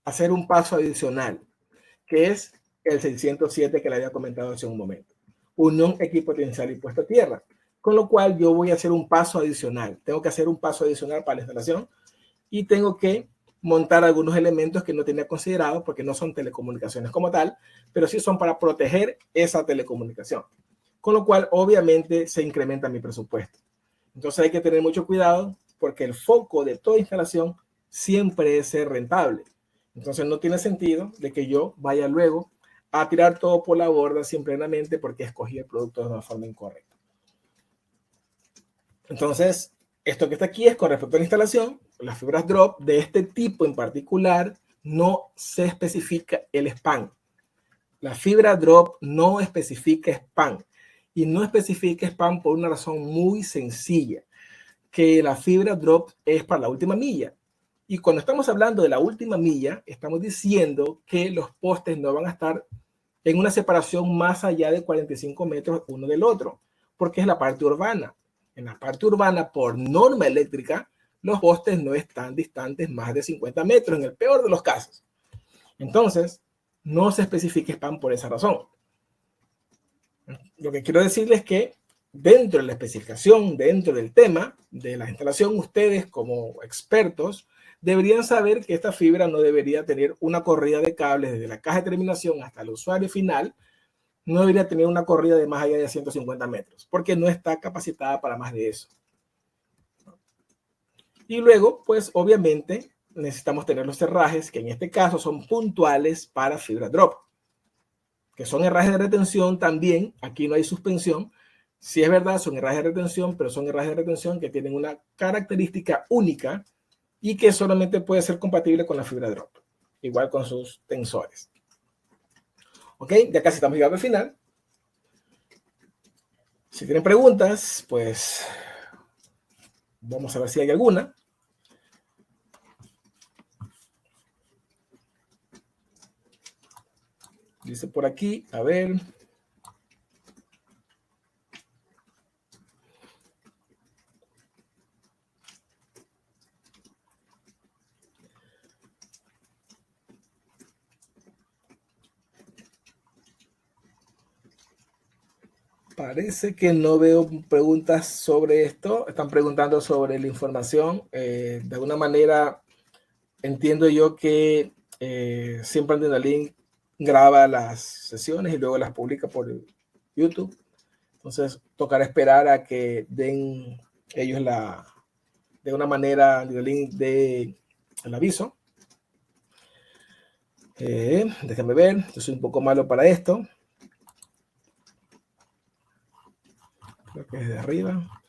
hacer un paso adicional, que es el 607 que le había comentado hace un momento. Unión equipo potencial y puesta a tierra. Con lo cual yo voy a hacer un paso adicional. Tengo que hacer un paso adicional para la instalación y tengo que montar algunos elementos que no tenía considerado porque no son telecomunicaciones como tal, pero sí son para proteger esa telecomunicación. Con lo cual, obviamente, se incrementa mi presupuesto. Entonces hay que tener mucho cuidado porque el foco de toda instalación siempre es ser rentable. Entonces no tiene sentido de que yo vaya luego a tirar todo por la borda simplemente porque escogí el producto de una forma incorrecta. Entonces, esto que está aquí es con respecto a la instalación. Las fibras drop de este tipo en particular no se especifica el span. La fibra drop no especifica span. y no especifica spam por una razón muy sencilla, que la fibra drop es para la última milla. Y cuando estamos hablando de la última milla, estamos diciendo que los postes no van a estar en una separación más allá de 45 metros uno del otro, porque es la parte urbana. En la parte urbana, por norma eléctrica, los postes no están distantes más de 50 metros, en el peor de los casos. Entonces, no se especifica spam por esa razón. Lo que quiero decirles es que dentro de la especificación, dentro del tema de la instalación, ustedes como expertos deberían saber que esta fibra no debería tener una corrida de cables desde la caja de terminación hasta el usuario final, no debería tener una corrida de más allá de 150 metros, porque no está capacitada para más de eso. Y luego, pues obviamente, necesitamos tener los herrajes, que en este caso son puntuales para fibra drop, que son herrajes de retención también. Aquí no hay suspensión. Sí es verdad, son herrajes de retención, pero son herrajes de retención que tienen una característica única y que solamente puede ser compatible con la fibra drop, igual con sus tensores. Ok, ya casi estamos llegando al final. Si tienen preguntas, pues vamos a ver si hay alguna. Dice por aquí, a ver. Parece que no veo preguntas sobre esto. Están preguntando sobre la información. De alguna manera, entiendo yo que siempre AntenaLink graba las sesiones y luego las publica por YouTube. Entonces, tocará esperar a que den ellos de una manera, AntenaLink de el aviso. Déjenme ver. Yo soy un poco malo para esto. Creo que es de arriba.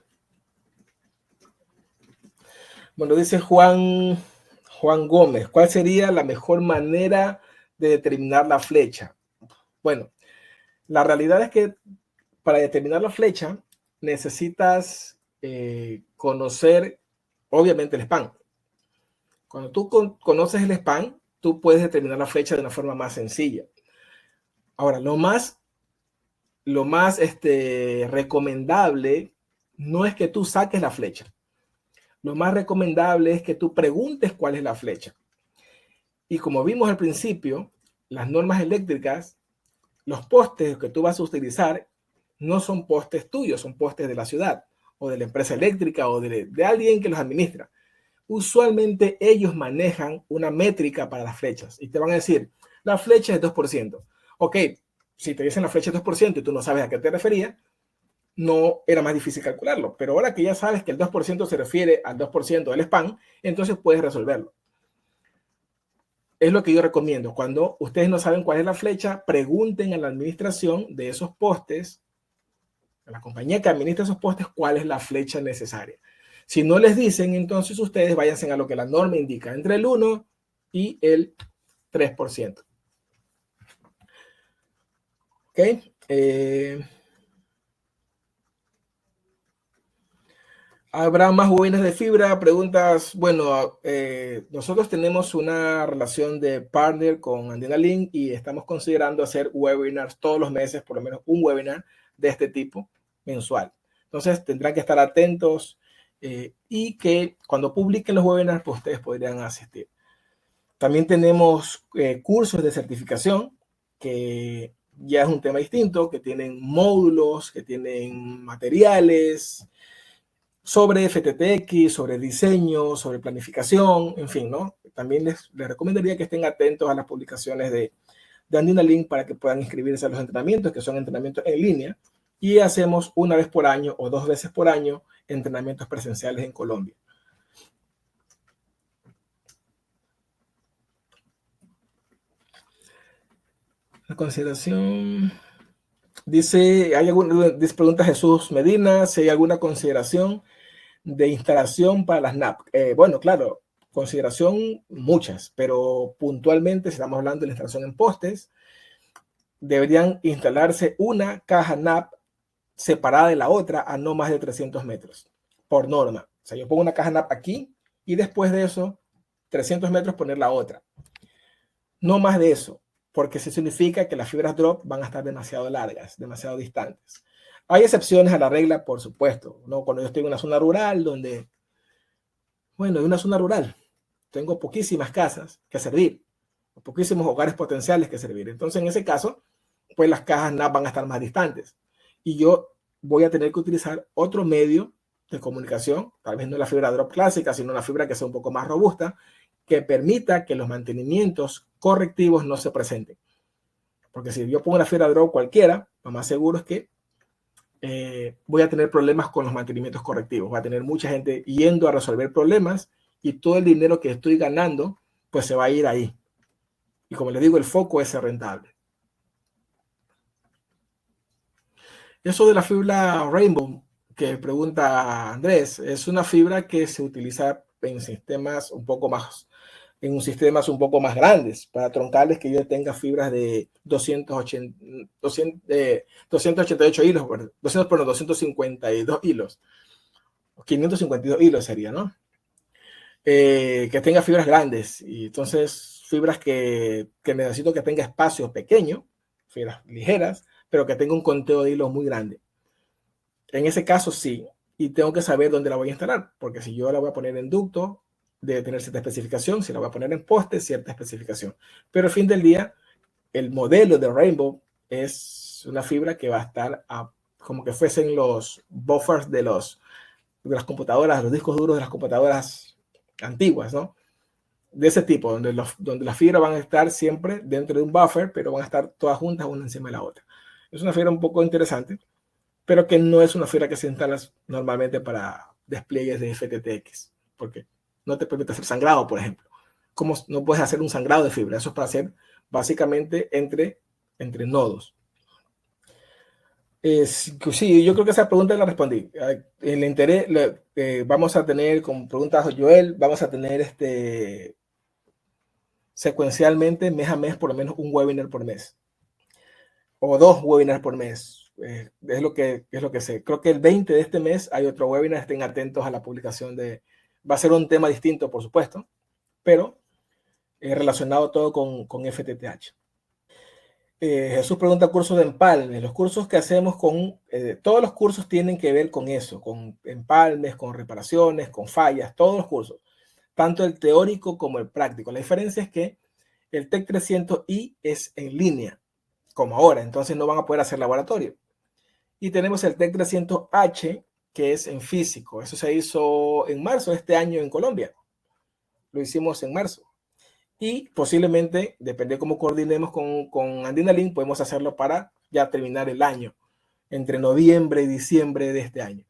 Bueno, dice Juan Gómez, ¿cuál sería la mejor manera de determinar la flecha? Bueno, la realidad es que para determinar la flecha necesitas conocer, obviamente, el span. Cuando tú conoces el span, tú puedes determinar la flecha de una forma más sencilla. Ahora, lo más recomendable no es que tú saques la flecha. Lo más recomendable es que tú preguntes cuál es la flecha. Y como vimos al principio, las normas eléctricas, los postes que tú vas a utilizar no son postes tuyos, son postes de la ciudad o de la empresa eléctrica o de alguien que los administra. Usualmente ellos manejan una métrica para las flechas y te van a decir, la flecha es 2%. Ok, si te dicen la flecha es 2% y tú no sabes a qué te refería, no era más difícil calcularlo. Pero ahora que ya sabes que el 2% se refiere al 2% del span, entonces puedes resolverlo. Es lo que yo recomiendo. Cuando ustedes no saben cuál es la flecha, pregunten a la administración de esos postes, a la compañía que administra esos postes, cuál es la flecha necesaria. Si no les dicen, entonces ustedes váyanse a lo que la norma indica, entre el 1 y el 3%. ¿Ok? ¿Habrá más bobinas de fibra? Preguntas. Bueno, nosotros tenemos una relación de partner con AntenaLink y estamos considerando hacer webinars todos los meses, por lo menos un webinar de este tipo mensual. Entonces tendrán que estar atentos y que cuando publiquen los webinars, pues ustedes podrían asistir. También tenemos cursos de certificación que ya es un tema distinto, que tienen módulos, que tienen materiales sobre FTTX, sobre diseño, sobre planificación, en fin, ¿no? También les recomendaría que estén atentos a las publicaciones de AntenaLink para que puedan inscribirse a los entrenamientos, que son entrenamientos en línea, y hacemos una vez por año o 2 veces por año entrenamientos presenciales en Colombia. La consideración... Dice, pregunta Jesús Medina, si hay alguna consideración de instalación para las NAP. Bueno, claro, consideración muchas, pero puntualmente, si estamos hablando de la instalación en postes, deberían instalarse una caja NAP separada de la otra a no más de 300 metros, por norma. O sea, yo pongo una caja NAP aquí y después de eso, 300 metros poner la otra. No más de eso, porque eso significa que las fibras drop van a estar demasiado largas, demasiado distantes. Hay excepciones a la regla, por supuesto, ¿no? Cuando yo estoy en una zona rural donde, bueno, en una zona rural, tengo poquísimas casas que servir, poquísimos hogares potenciales que servir. Entonces, en ese caso, pues las cajas NAP van a estar más distantes. Y yo voy a tener que utilizar otro medio de comunicación, tal vez no la fibra drop clásica, sino una fibra que sea un poco más robusta, que permita que los mantenimientos correctivos no se presenten. Porque si yo pongo una fibra drop cualquiera, lo más seguro es que voy a tener problemas con los mantenimientos correctivos. Va a tener mucha gente yendo a resolver problemas y todo el dinero que estoy ganando, pues se va a ir ahí. Y como les digo, el foco es ser rentable. Eso de la fibra Rainbow, que pregunta Andrés, es una fibra que se utiliza en sistemas un poco más, sistemas un poco más grandes, para troncales que yo tenga fibras de 288 hilos, 252 hilos, 552 hilos sería, ¿no? Que tenga fibras grandes, y entonces fibras que necesito que tenga espacio pequeño, fibras ligeras, pero que tenga un conteo de hilos muy grande. En ese caso sí, y tengo que saber dónde la voy a instalar, porque si yo la voy a poner en ducto, debe tener cierta especificación, si la voy a poner en poste, cierta especificación. Pero al fin del día, el modelo de Rainbow es una fibra que va a estar como que fuesen los buffers de las computadoras, los discos duros de las computadoras antiguas, ¿no? De ese tipo, donde las fibras van a estar siempre dentro de un buffer, pero van a estar todas juntas una encima de la otra. Es una fibra un poco interesante, pero que no es una fibra que se instala normalmente para despliegues de FTTX, porque no te permite hacer sangrado, por ejemplo. ¿Cómo no puedes hacer un sangrado de fibra? Eso es para hacer básicamente entre nodos. Sí, yo creo que esa pregunta la respondí. El interés, vamos a tener, como pregunta Joel, vamos a tener secuencialmente, mes a mes, por lo menos un webinar por mes. O 2 webinars por mes. Es lo que sé. Creo que el 20 de este mes hay otro webinar. Estén atentos a la publicación va a ser un tema distinto, por supuesto, pero relacionado todo con FTTH. Jesús pregunta cursos de empalmes. Los cursos que hacemos todos los cursos tienen que ver con eso, con empalmes, con reparaciones, con fallas, todos los cursos, tanto el teórico como el práctico. La diferencia es que el TEC 300i es en línea, como ahora, entonces no van a poder hacer laboratorio. Y tenemos el TEC 300H, que es en físico. Eso se hizo en marzo de este año en Colombia. Lo hicimos en marzo. Y posiblemente, depende de cómo coordinemos con Andina Link, podemos hacerlo para ya terminar el año, entre noviembre y diciembre de este año.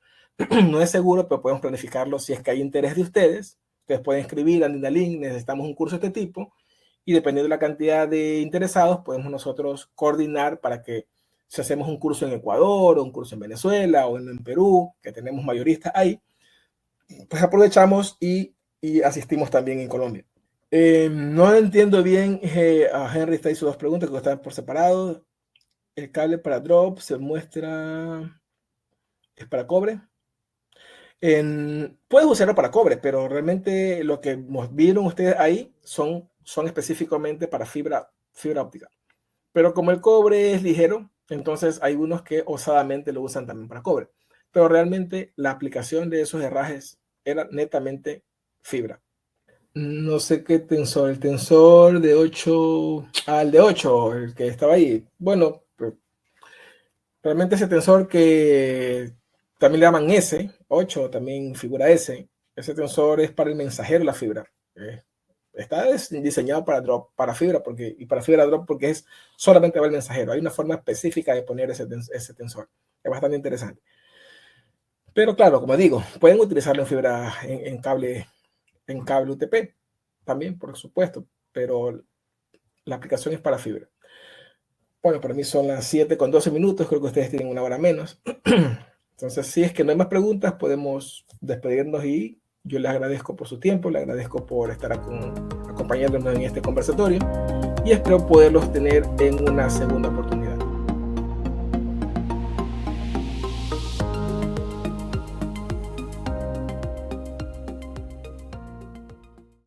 No es seguro, pero podemos planificarlo si es que hay interés de ustedes. Ustedes pueden escribir a Andina Link, necesitamos un curso de este tipo, y dependiendo de la cantidad de interesados, podemos nosotros coordinar para que si hacemos un curso en Ecuador, o un curso en Venezuela, o en Perú, que tenemos mayoristas ahí, pues aprovechamos y asistimos también en Colombia. No entiendo bien, a Henry está hizo 2 preguntas que están por separado. El cable para drop se muestra, es para cobre. Puedes usarlo para cobre, pero realmente lo que vieron ustedes ahí son específicamente para fibra óptica. Pero como el cobre es ligero, entonces hay unos que osadamente lo usan también para cobre. Pero realmente la aplicación de esos herrajes era netamente fibra. No sé qué tensor, el tensor de 8, el de 8, el que estaba ahí. Bueno, realmente ese tensor que también le llaman S8, también figura S, ese tensor es para el mensajero, la fibra. Está diseñado para fibra, y para fibra drop porque es solamente para el mensajero. Hay una forma específica de poner ese tensor. Es bastante interesante. Pero claro, como digo, pueden utilizarlo en fibra, en cable UTP también, por supuesto, pero la aplicación es para fibra. Bueno, para mí son las 7:12, creo que ustedes tienen una hora menos. Entonces, si es que no hay más preguntas, podemos despedirnos y yo les agradezco por su tiempo, les agradezco por estar acompañándonos en este conversatorio y espero poderlos tener en una segunda oportunidad.